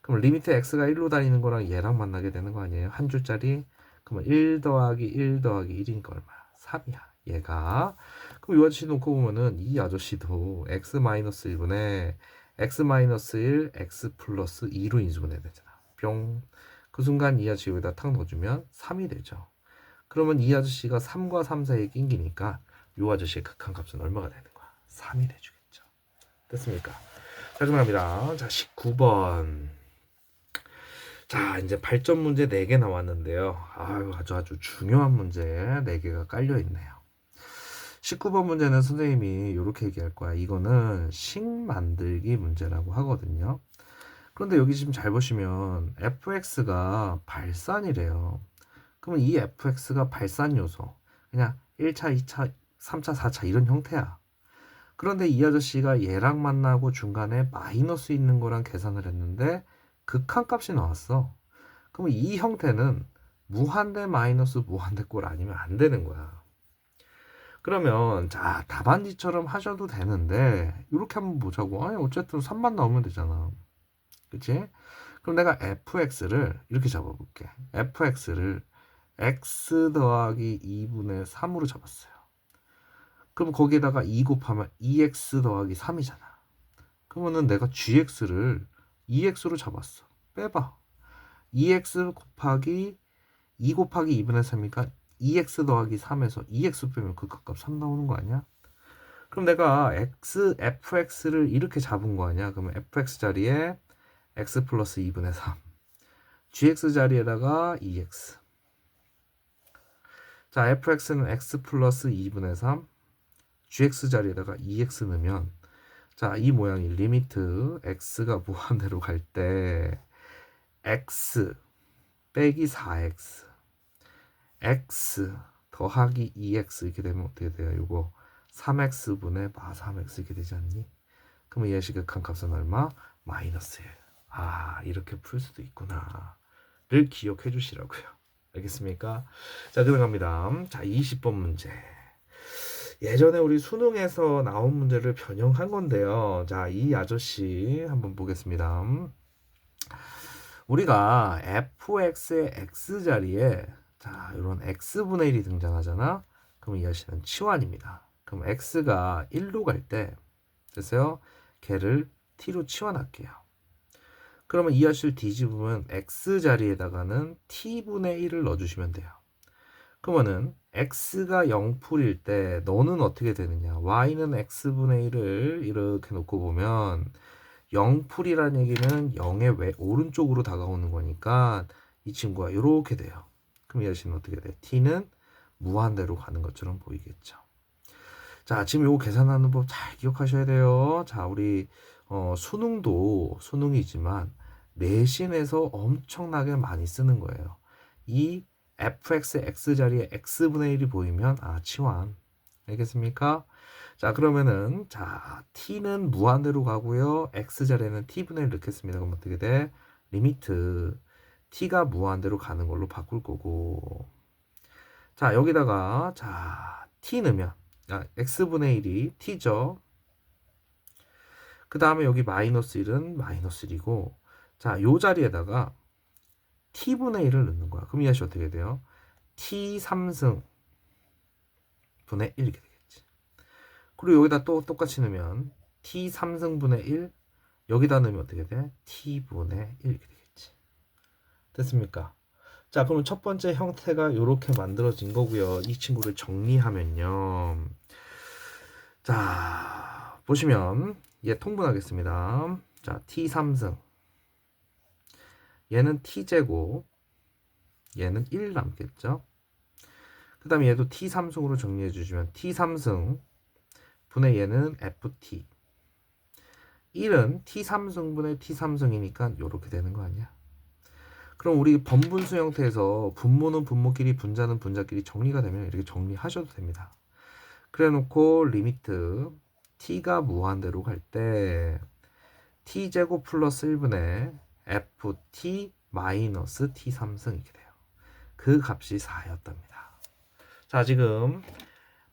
그럼 리미트 x가 1로 다니는 거랑 얘랑 만나게 되는 거 아니에요? 한 줄짜리. 그러면 1 더하기 1 더하기 1이니까 얼마야? 3이야. 얘가. 그럼 이 아저씨 놓고 보면은 이 아저씨도 x-1분의 x-1 x 플러스 2로 인수분해 되잖아. 뿅. 그 순간 이 아저씨 여기다 탁 넣어주면 3이 되죠. 그러면 이 아저씨가 3과 3 사이에 낑기니까 이 아저씨의 극한값은 얼마가 되는 거야? 3이 돼주겠죠. 됐습니까? 자, 그럼 자, 19번. 자, 이제 발전 문제 4개 나왔는데요. 아유, 아주 중요한 문제 4개가 깔려 있네요. 19번 문제는 선생님이 이렇게 얘기할 거야. 이거는 식 만들기 문제라고 하거든요. 그런데 여기 지금 잘 보시면 fx가 발산이래요. 그러면 이 fx가 발산 요소 그냥 1차, 2차, 3차, 4차 이런 형태야. 그런데 이 아저씨가 얘랑 만나고 중간에 마이너스 있는 거랑 계산을 했는데 극한값이 나왔어. 그럼 이 형태는 무한대 마이너스 무한대 꼴 아니면 안 되는 거야. 그러면 자 답안지처럼 하셔도 되는데 이렇게 한번 보자고. 아니 어쨌든 3만 나오면 되잖아. 그치? 그럼 내가 fx를 이렇게 잡아볼게. fx를 x 더하기 2분의 3으로 잡았어요. 그럼 거기에다가 2 곱하면 2x 더하기 3이잖아. 그러면은 내가 gx를 2x로 잡았어. 빼봐. 2x 곱하기 2 곱하기 2분의 3이니까 2x 더하기 3에서 2x 빼면 극한값 3 나오는 거 아니야? 그럼 내가 fx를 이렇게 잡은 거 아니야? 그러면 fx 자리에 x 플러스 2분의 3 gx 자리에다가 2x. 자, fx는 x 플러스 2분의 3 gx 자리에다가 2x 넣으면 자, 이 모양이 리미트 x가 무한대로 갈 때 x 빼기 4x x 더하기 2x 이렇게 되면 어떻게 돼요? 요거 3x분의 마3x 이렇게 되지 않니? 그럼 이 식의 극한값은 얼마? 마이너스 1. 아, 이렇게 풀 수도 있구나 를 기억해 주시라고요. 알겠습니까? 자, 들어갑니다. 자, 20번 문제. 예전에 우리 수능에서 나온 문제를 변형한 건데요. 자, 이 아저씨 한번 보겠습니다. 우리가 fx의 x자리에 자, 이런 x분의 1이 등장하잖아. 그럼 이 아저씨는 치환입니다. 그럼 x가 1로 갈 때 됐어요? 걔를 t로 치환할게요. 그러면 이 아저씨를 뒤집으면 x자리에다가는 t분의 1을 넣어주시면 돼요. 그러면은 x가 0풀일 때 너는 어떻게 되느냐? y는 x분의 1을 이렇게 놓고 보면 0풀이라는 얘기는 0의 왜 오른쪽으로 다가오는 거니까 이 친구가 이렇게 돼요. 그럼 이 아저씨는 어떻게 돼? t는 무한대로 가는 것처럼 보이겠죠. 자, 지금 요거 계산하는 법 잘 기억하셔야 돼요. 자, 우리 수능도 수능이지만 내신에서 엄청나게 많이 쓰는 거예요. 이 fx, x 자리에 x분의 1이 보이면 아, 치환. 알겠습니까? 자, 그러면은 자, t는 무한대로 가고요. x자리에는 t분의 1 넣겠습니다. 그럼 어떻게 돼? 리미트 t가 무한대로 가는 걸로 바꿀 거고. 자, 여기다가 자, t 넣으면 x분의 1이 t죠. 그 다음에 여기 마이너스 1은 마이너스 1이고, 자, 요 자리에다가 t분의 1을 넣는 거야. 그럼 이 아저씨 어떻게 돼요? t 3승 분의 1 이렇게 되겠지. 그리고 여기다 또 똑같이 넣으면 t 3승분의 1, 여기다 넣으면 어떻게 돼? t분의 1 이렇게 되겠지. 됐습니까? 자, 그럼 첫 번째 형태가 이렇게 만들어진 거고요. 이 친구를 정리하면요. 자, 보시면 얘 통분하겠습니다. 자, t 3승, 얘는 t제곱, 얘는 1 남겠죠. 그 다음에 얘도 t 3승으로 정리해 주시면 t 3승 분의 얘는 ft, 1은 t 3승분의 t 3승이니까 이렇게 되는 거 아니야. 그럼 우리 번분수 형태에서 분모는 분모끼리 분자는 분자끼리 정리가 되면 이렇게 정리하셔도 됩니다. 그래 놓고 리미트 t가 무한대로 갈 때 t제곱 플러스 1분의 ft 마이너스 t 3승 이렇게 돼요. 그 값이 4였답니다. 자, 지금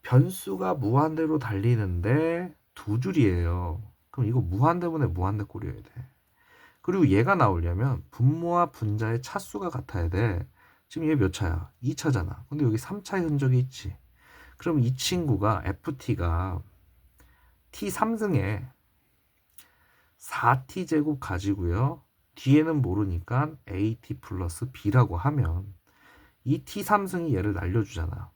변수가 무한대로 달리는데 두 줄이에요. 그럼 이거 무한대분의 무한대 꼴이어야 돼. 그리고 얘가 나오려면 분모와 분자의 차수가 같아야 돼. 지금 얘 몇 차야? 2차잖아. 근데 여기 3차의 흔적이 있지. 그럼 이 친구가 ft가 t 3승에 4t 제곱 가지고요. 뒤에는 모르니까 at 플러스 b라고 하면 이 t 3승이 얘를 날려주잖아.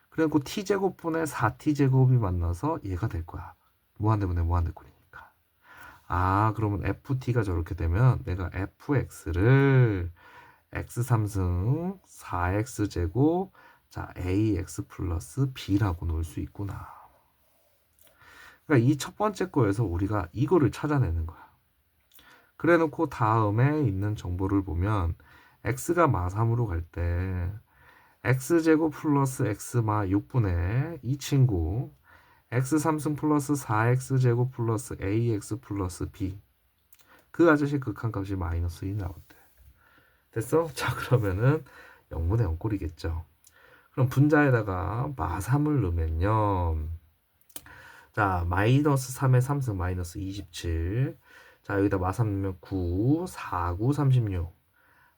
그리고 t제곱분의 4t제곱이 만나서 얘가 될 거야. 무한대분의 무한대꼴이니까. 아, 그러면 ft가 저렇게 되면 내가 fx를 x3승 4x제곱 자 ax 플러스 b라고 놓을 수 있구나. 그러니까 이 첫 번째 거에서 우리가 이거를 찾아내는 거야. 그래 놓고 다음에 있는 정보를 보면 x가 마3으로 갈 때 x제곱 플러스 x마 6분의 이 친구 x3승 플러스 4x제곱 플러스 ax 플러스 b, 그 아저씨 극한값이 마이너스 2 나온대. 됐어? 자, 그러면은 0분의 0꼴이겠죠. 그럼 분자에다가 마3을 넣으면요. 자, 마이너스 3의 3승 마이너스 27. 자, 여기다 마3 넣으면 9, 4, 9, 36.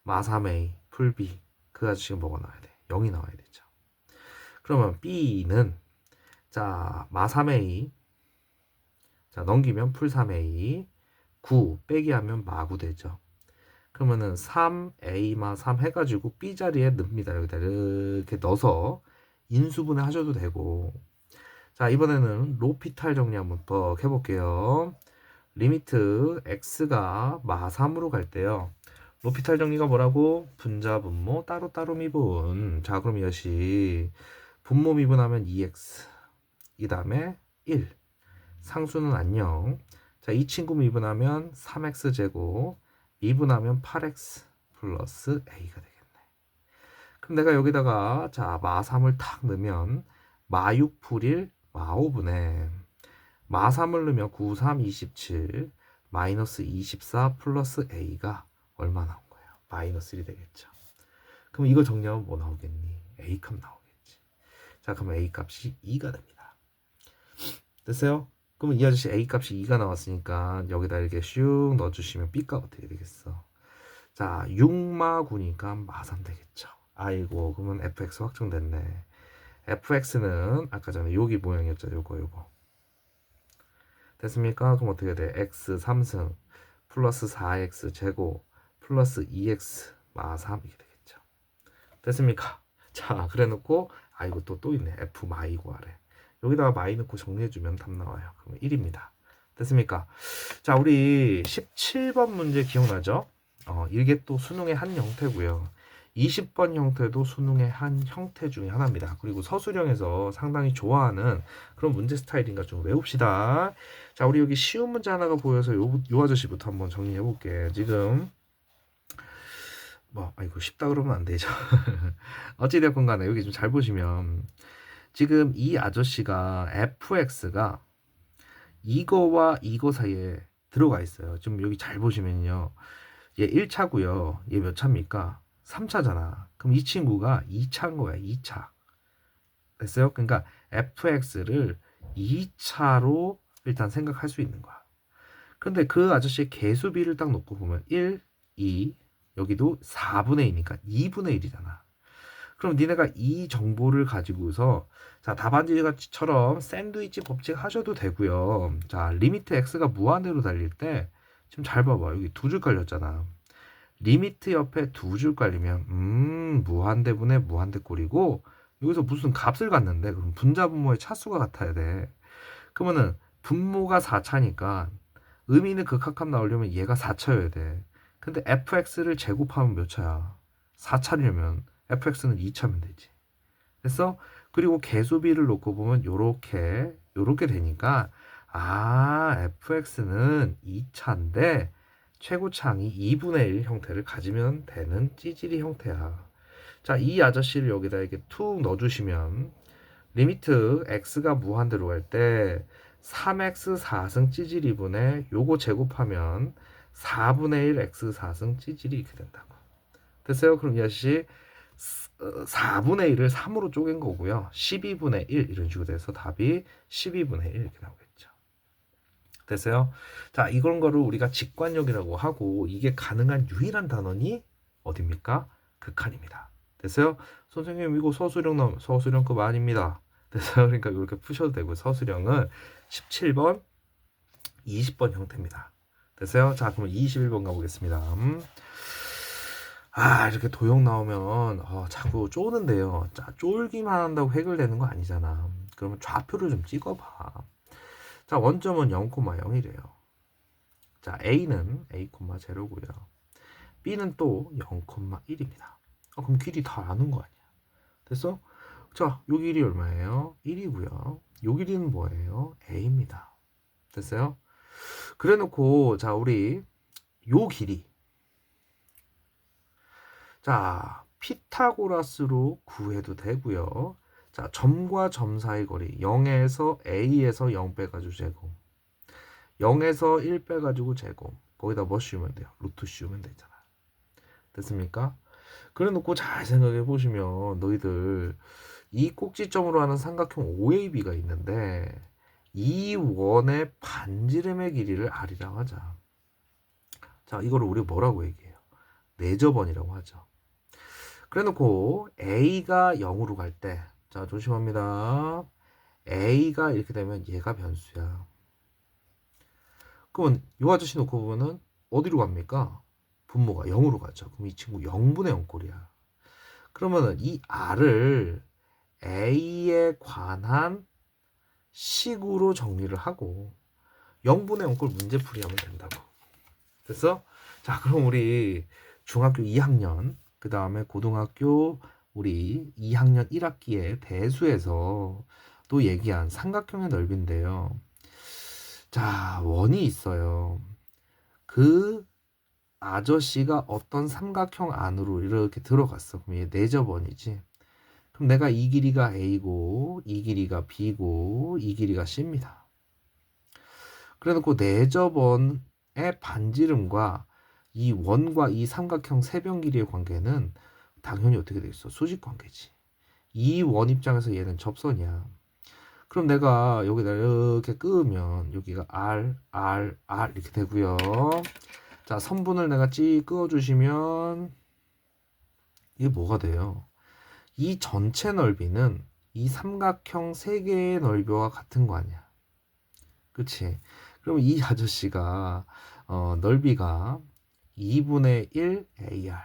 마3a 풀 b. 그 아저씨가 뭐가 나와야 돼? 0이 나와야 되죠. 그러면 b는 자, 마3a. 자, 넘기면 풀 3a. 9 빼기 하면 마9 되죠. 그러면은 3a 마 3 해가지고 b 자리에 넣습니다. 여기다 이렇게 넣어서 인수분해 하셔도 되고. 자, 이번에는 로피탈 정리 한번 더 해볼게요. 리미트 x가 마 3으로 갈 때요. 로피탈 정리가 뭐라고? 분자 분모 따로따로 미분. 자, 그럼 이것이 분모 미분하면 2x, 이 다음에 1, 상수는 안녕. 자, 이 친구 미분하면 3x제곱, 미분하면 8x 플러스 a가 되겠네. 그럼 내가 여기다가 자, 마3을 탁 넣으면 마6 풀 1, 마5분의 마3을 넣으면 9, 3, 27 마이너스 24 플러스 a가 얼마 나온 거예요? 마이너스 1이 되겠죠. 그럼 이거 정리하면 뭐 나오겠니? a값 나오겠지. 자, 그럼 a값이 2가 됩니다. 됐어요? 그러면 이 아저씨 a값이 2가 나왔으니까 여기다 이렇게 슉 넣어주시면 b값 어떻게 되겠어? 자, 6마 9니까 마3 되겠죠. 아이고, 그러면 fx 확정됐네. fx는 아까 전에 여기 모양이었죠. 요거 됐습니까? 그럼 어떻게 돼? x 3승 플러스 4x 제곱 플러스 2x 마3 이게 되겠죠. 됐습니까? 자, 그래 놓고 이거 또 있네. f 마이 구하래. 여기다가 마이 넣고 정리해주면 답 나와요. 그러면 1입니다. 됐습니까? 자, 우리 17번 문제 기억나죠? 이게 또 수능의 한 형태고요. 20번 형태도 수능의 한 형태 중에 하나입니다. 그리고 서술형에서 상당히 좋아하는 그런 문제 스타일인가 좀 외웁시다. 자, 우리 여기 쉬운 문제 하나가 보여서 요 아저씨부터 한번 정리해 볼게. 지금 이거 쉽다 그러면 안 되죠. 어찌됐건 간에 여기 좀 잘 보시면 지금 이 아저씨가 fx가 이거와 이거 사이에 들어가 있어요. 지금 여기 잘 보시면요. 얘 1차고요. 얘 몇 차입니까? 3차잖아. 그럼 이 친구가 2차인 거야. 2차. 됐어요? 그러니까 fx를 2차로 일단 생각할 수 있는 거야. 근데 그 아저씨의 개수비를 딱 놓고 보면 1, 2, 여기도 4분의 2니까 2분의 1이잖아. 그럼 니네가 이 정보를 가지고서 자 답안지처럼 샌드위치 법칙 하셔도 되고요. 자 리미트 x가 무한대로 달릴 때 지금 잘 봐봐. 여기 두 줄 깔렸잖아. 리미트 옆에 두 줄 깔리면 무한대분의 무한대 꼴이고 여기서 무슨 값을 갖는데 그럼 분자 분모의 차수가 같아야 돼. 그러면은 분모가 4차니까 의미는 극합값 나오려면 얘가 4차여야 돼. 근데 fx를 제곱하면 몇 차야? 4차려면 fx는 2차면 되지. 됐어? 그리고 개수비를 놓고 보면 요렇게 되니까 fx는 2차인데 최고차항이 2분의 1 형태를 가지면 되는 찌질이 형태야. 자, 이 아저씨를 여기다 이렇게 툭 넣어주시면 리미트 x가 무한대로 갈 때 3x 4승 찌질이 분의 요거 제곱하면 4분의 1 x 4승 찌질이 이렇게 된다고. 됐어요? 그럼 이 아저씨 4분의 1을 3으로 쪼갠 거고요. 12분의 1 이런 식으로 돼서 답이 12분의 1 이렇게 나오겠죠. 됐어요? 자, 이런 거를 우리가 직관력이라고 하고 이게 가능한 유일한 단원이 어딥니까? 극한입니다. 됐어요? 선생님 이거 서술형 나오면 서술형급 아닙니다. 됐어요? 그러니까 이렇게 푸셔도 되고 서술형은 17번, 20번 형태입니다. 됐어요? 자, 그러면 21번 가보겠습니다. 이렇게 도형 나오면 자꾸 쪼는데요. 자, 쫄기만 한다고 해결되는 거 아니잖아. 그러면 좌표를 좀 찍어봐. 자, 원점은 0,0이래요. 자, A는 A,0고요. B는 또 0,1입니다. 그럼 길이 다 아는 거 아니야. 됐어? 자, 요 길이 얼마예요? 1이고요. 요 길이는 뭐예요? A입니다. 됐어요? 그래 놓고 자, 우리 요 길이 자, 피타고라스로 구해도 되고요. 자, 점과 점 사이 거리 0에서 A에서 0 빼가지고 제곱 0에서 1 빼가지고 제곱 거기다 뭐 씌우면 돼요? 루트 씌우면 되잖아. 됐습니까? 그래 놓고 잘 생각해 보시면 너희들 이 꼭지점으로 하는 삼각형 OAB가 있는데 이 원의 반지름의 길이를 R이라고 하자. 자, 이거를 우리 뭐라고 얘기해요? 내접원이라고 하죠. 그래 놓고 A가 0으로 갈 때, 자, 조심합니다. A가 이렇게 되면 얘가 변수야. 그러면 이 아저씨 놓고 보면은 어디로 갑니까? 분모가 0으로 가죠. 그럼 이 친구 0분의 0 꼴이야. 그러면은 이 R을 A에 관한 식으로 정리를 하고 0분의 0 꼴 문제풀이 하면 된다고. 됐어? 자, 그럼 우리 중학교 2학년 그 다음에 고등학교 우리 2학년 1학기에 대수에서 또 얘기한 삼각형의 넓이인데요. 자, 원이 있어요. 그 아저씨가 어떤 삼각형 안으로 이렇게 들어갔어. 그럼 얘 내접원이지. 그럼 내가 이 길이가 A고 이 길이가 B고 이 길이가 C입니다. 그래놓고 내접원의 반지름과 이 원과 이 삼각형 세변 길이의 관계는 당연히 어떻게 돼 있어? 수직 관계지. 이 원 입장에서 얘는 접선이야. 그럼 내가 여기다 이렇게 끄으면 여기가 R, R, R 이렇게 되고요. 자, 선분을 내가 찌 끄어주시면 이게 뭐가 돼요? 이 전체 넓이는 이 삼각형 세 개의 넓이와 같은 거 아니야? 그치? 그럼 이 아저씨가 넓이가 2분의 1 AR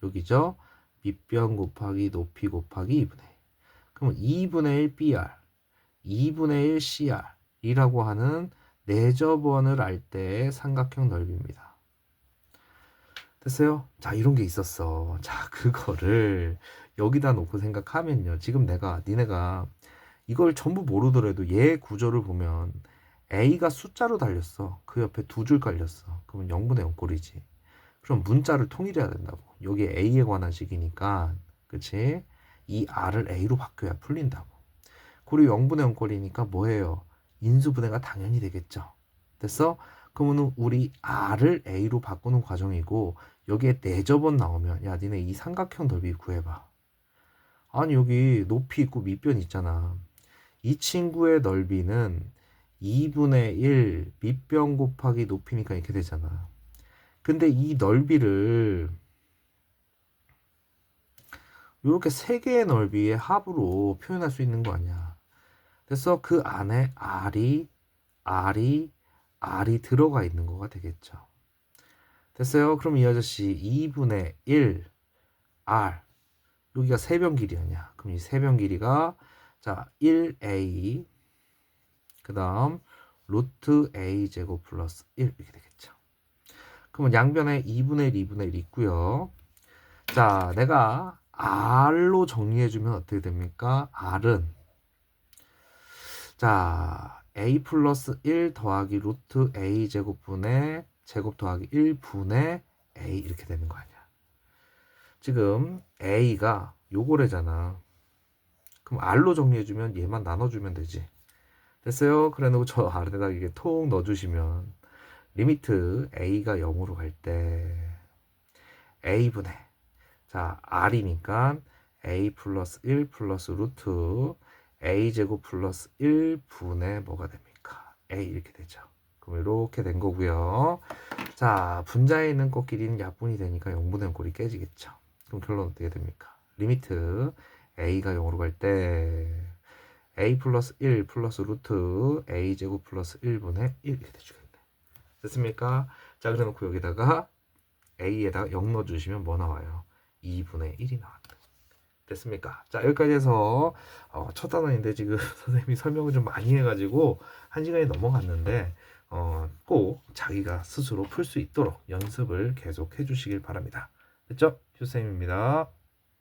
여기죠? 밑변 곱하기 높이 곱하기 2분의 1 그럼 2분의 1 BR 2분의 1 CR 이라고 하는 내접원을 알 때의 삼각형 넓이입니다. 됐어요? 자, 이런 게 있었어. 자, 그거를 여기다 놓고 생각하면요. 지금 니네가 이걸 전부 모르더라도 얘 구조를 보면 A가 숫자로 달렸어. 그 옆에 두 줄 깔렸어. 그러면 0분의 0 꼴이지. 그럼 문자를 통일해야 된다고. 여기 A에 관한 식이니까, 그치? 이 R을 A로 바뀌어야 풀린다고. 그리고 0분의 0꼴이니까 뭐예요? 인수분해가 당연히 되겠죠. 됐어? 그러면 우리 R을 A로 바꾸는 과정이고 여기에 4접원 나오면 야 니네 이 삼각형 넓이 구해봐. 아니 여기 높이 있고 밑변 있잖아. 이 친구의 넓이는 2분의 1 밑변 곱하기 높이니까 이렇게 되잖아. 근데 이 넓이를 이렇게 세 개의 넓이의 합으로 표현할 수 있는 거 아니야. 그래서 그 안에 R이 들어가 있는 거가 되겠죠. 됐어요? 그럼 이 아저씨 2분의 1 R 여기가 세변 길이 아니야. 그럼 이 세변 길이가 자 1A 그 다음 루트 A 제곱 플러스 1 이렇게 되겠죠. 그러면 양변에 2분의 1, 2분의 1 있고요. 자, 내가 R로 정리해주면 어떻게 됩니까? R은 자 A 플러스 1 더하기 루트 A 제곱분의 제곱 더하기 1분의 A 이렇게 되는 거 아니야. 지금 A가 요거래잖아. 그럼 R로 정리해주면 얘만 나눠주면 되지. 됐어요? 그래 놓고 저 아래에다 이게 톡 넣어주시면 리미트 A가 0으로 갈 때 A분의 자 R이니까 A 플러스 1 플러스 루트 A 제곱 플러스 1분의 뭐가 됩니까? A 이렇게 되죠. 그럼 이렇게 된 거고요. 자 분자에 있는 꽃끼리는 약분이 되니까 0분의 0 꼴이 깨지겠죠. 그럼 결론 어떻게 됩니까? 리미트 A가 0으로 갈 때 A 플러스 1 플러스 루트 A 제곱 플러스 1분의 1 이렇게 되주겠네. 됐습니까? 자 그래 놓고 여기다가 A에다가 0 넣어주시면 뭐 나와요? 2분의 1이 나왔다. 됐습니까? 자 여기까지 해서 첫 단원인데 지금 선생님이 설명을 좀 많이 해가지고 1시간이 넘어갔는데 꼭 자기가 스스로 풀 수 있도록 연습을 계속 해주시길 바랍니다. 됐죠? 휴쌤입니다.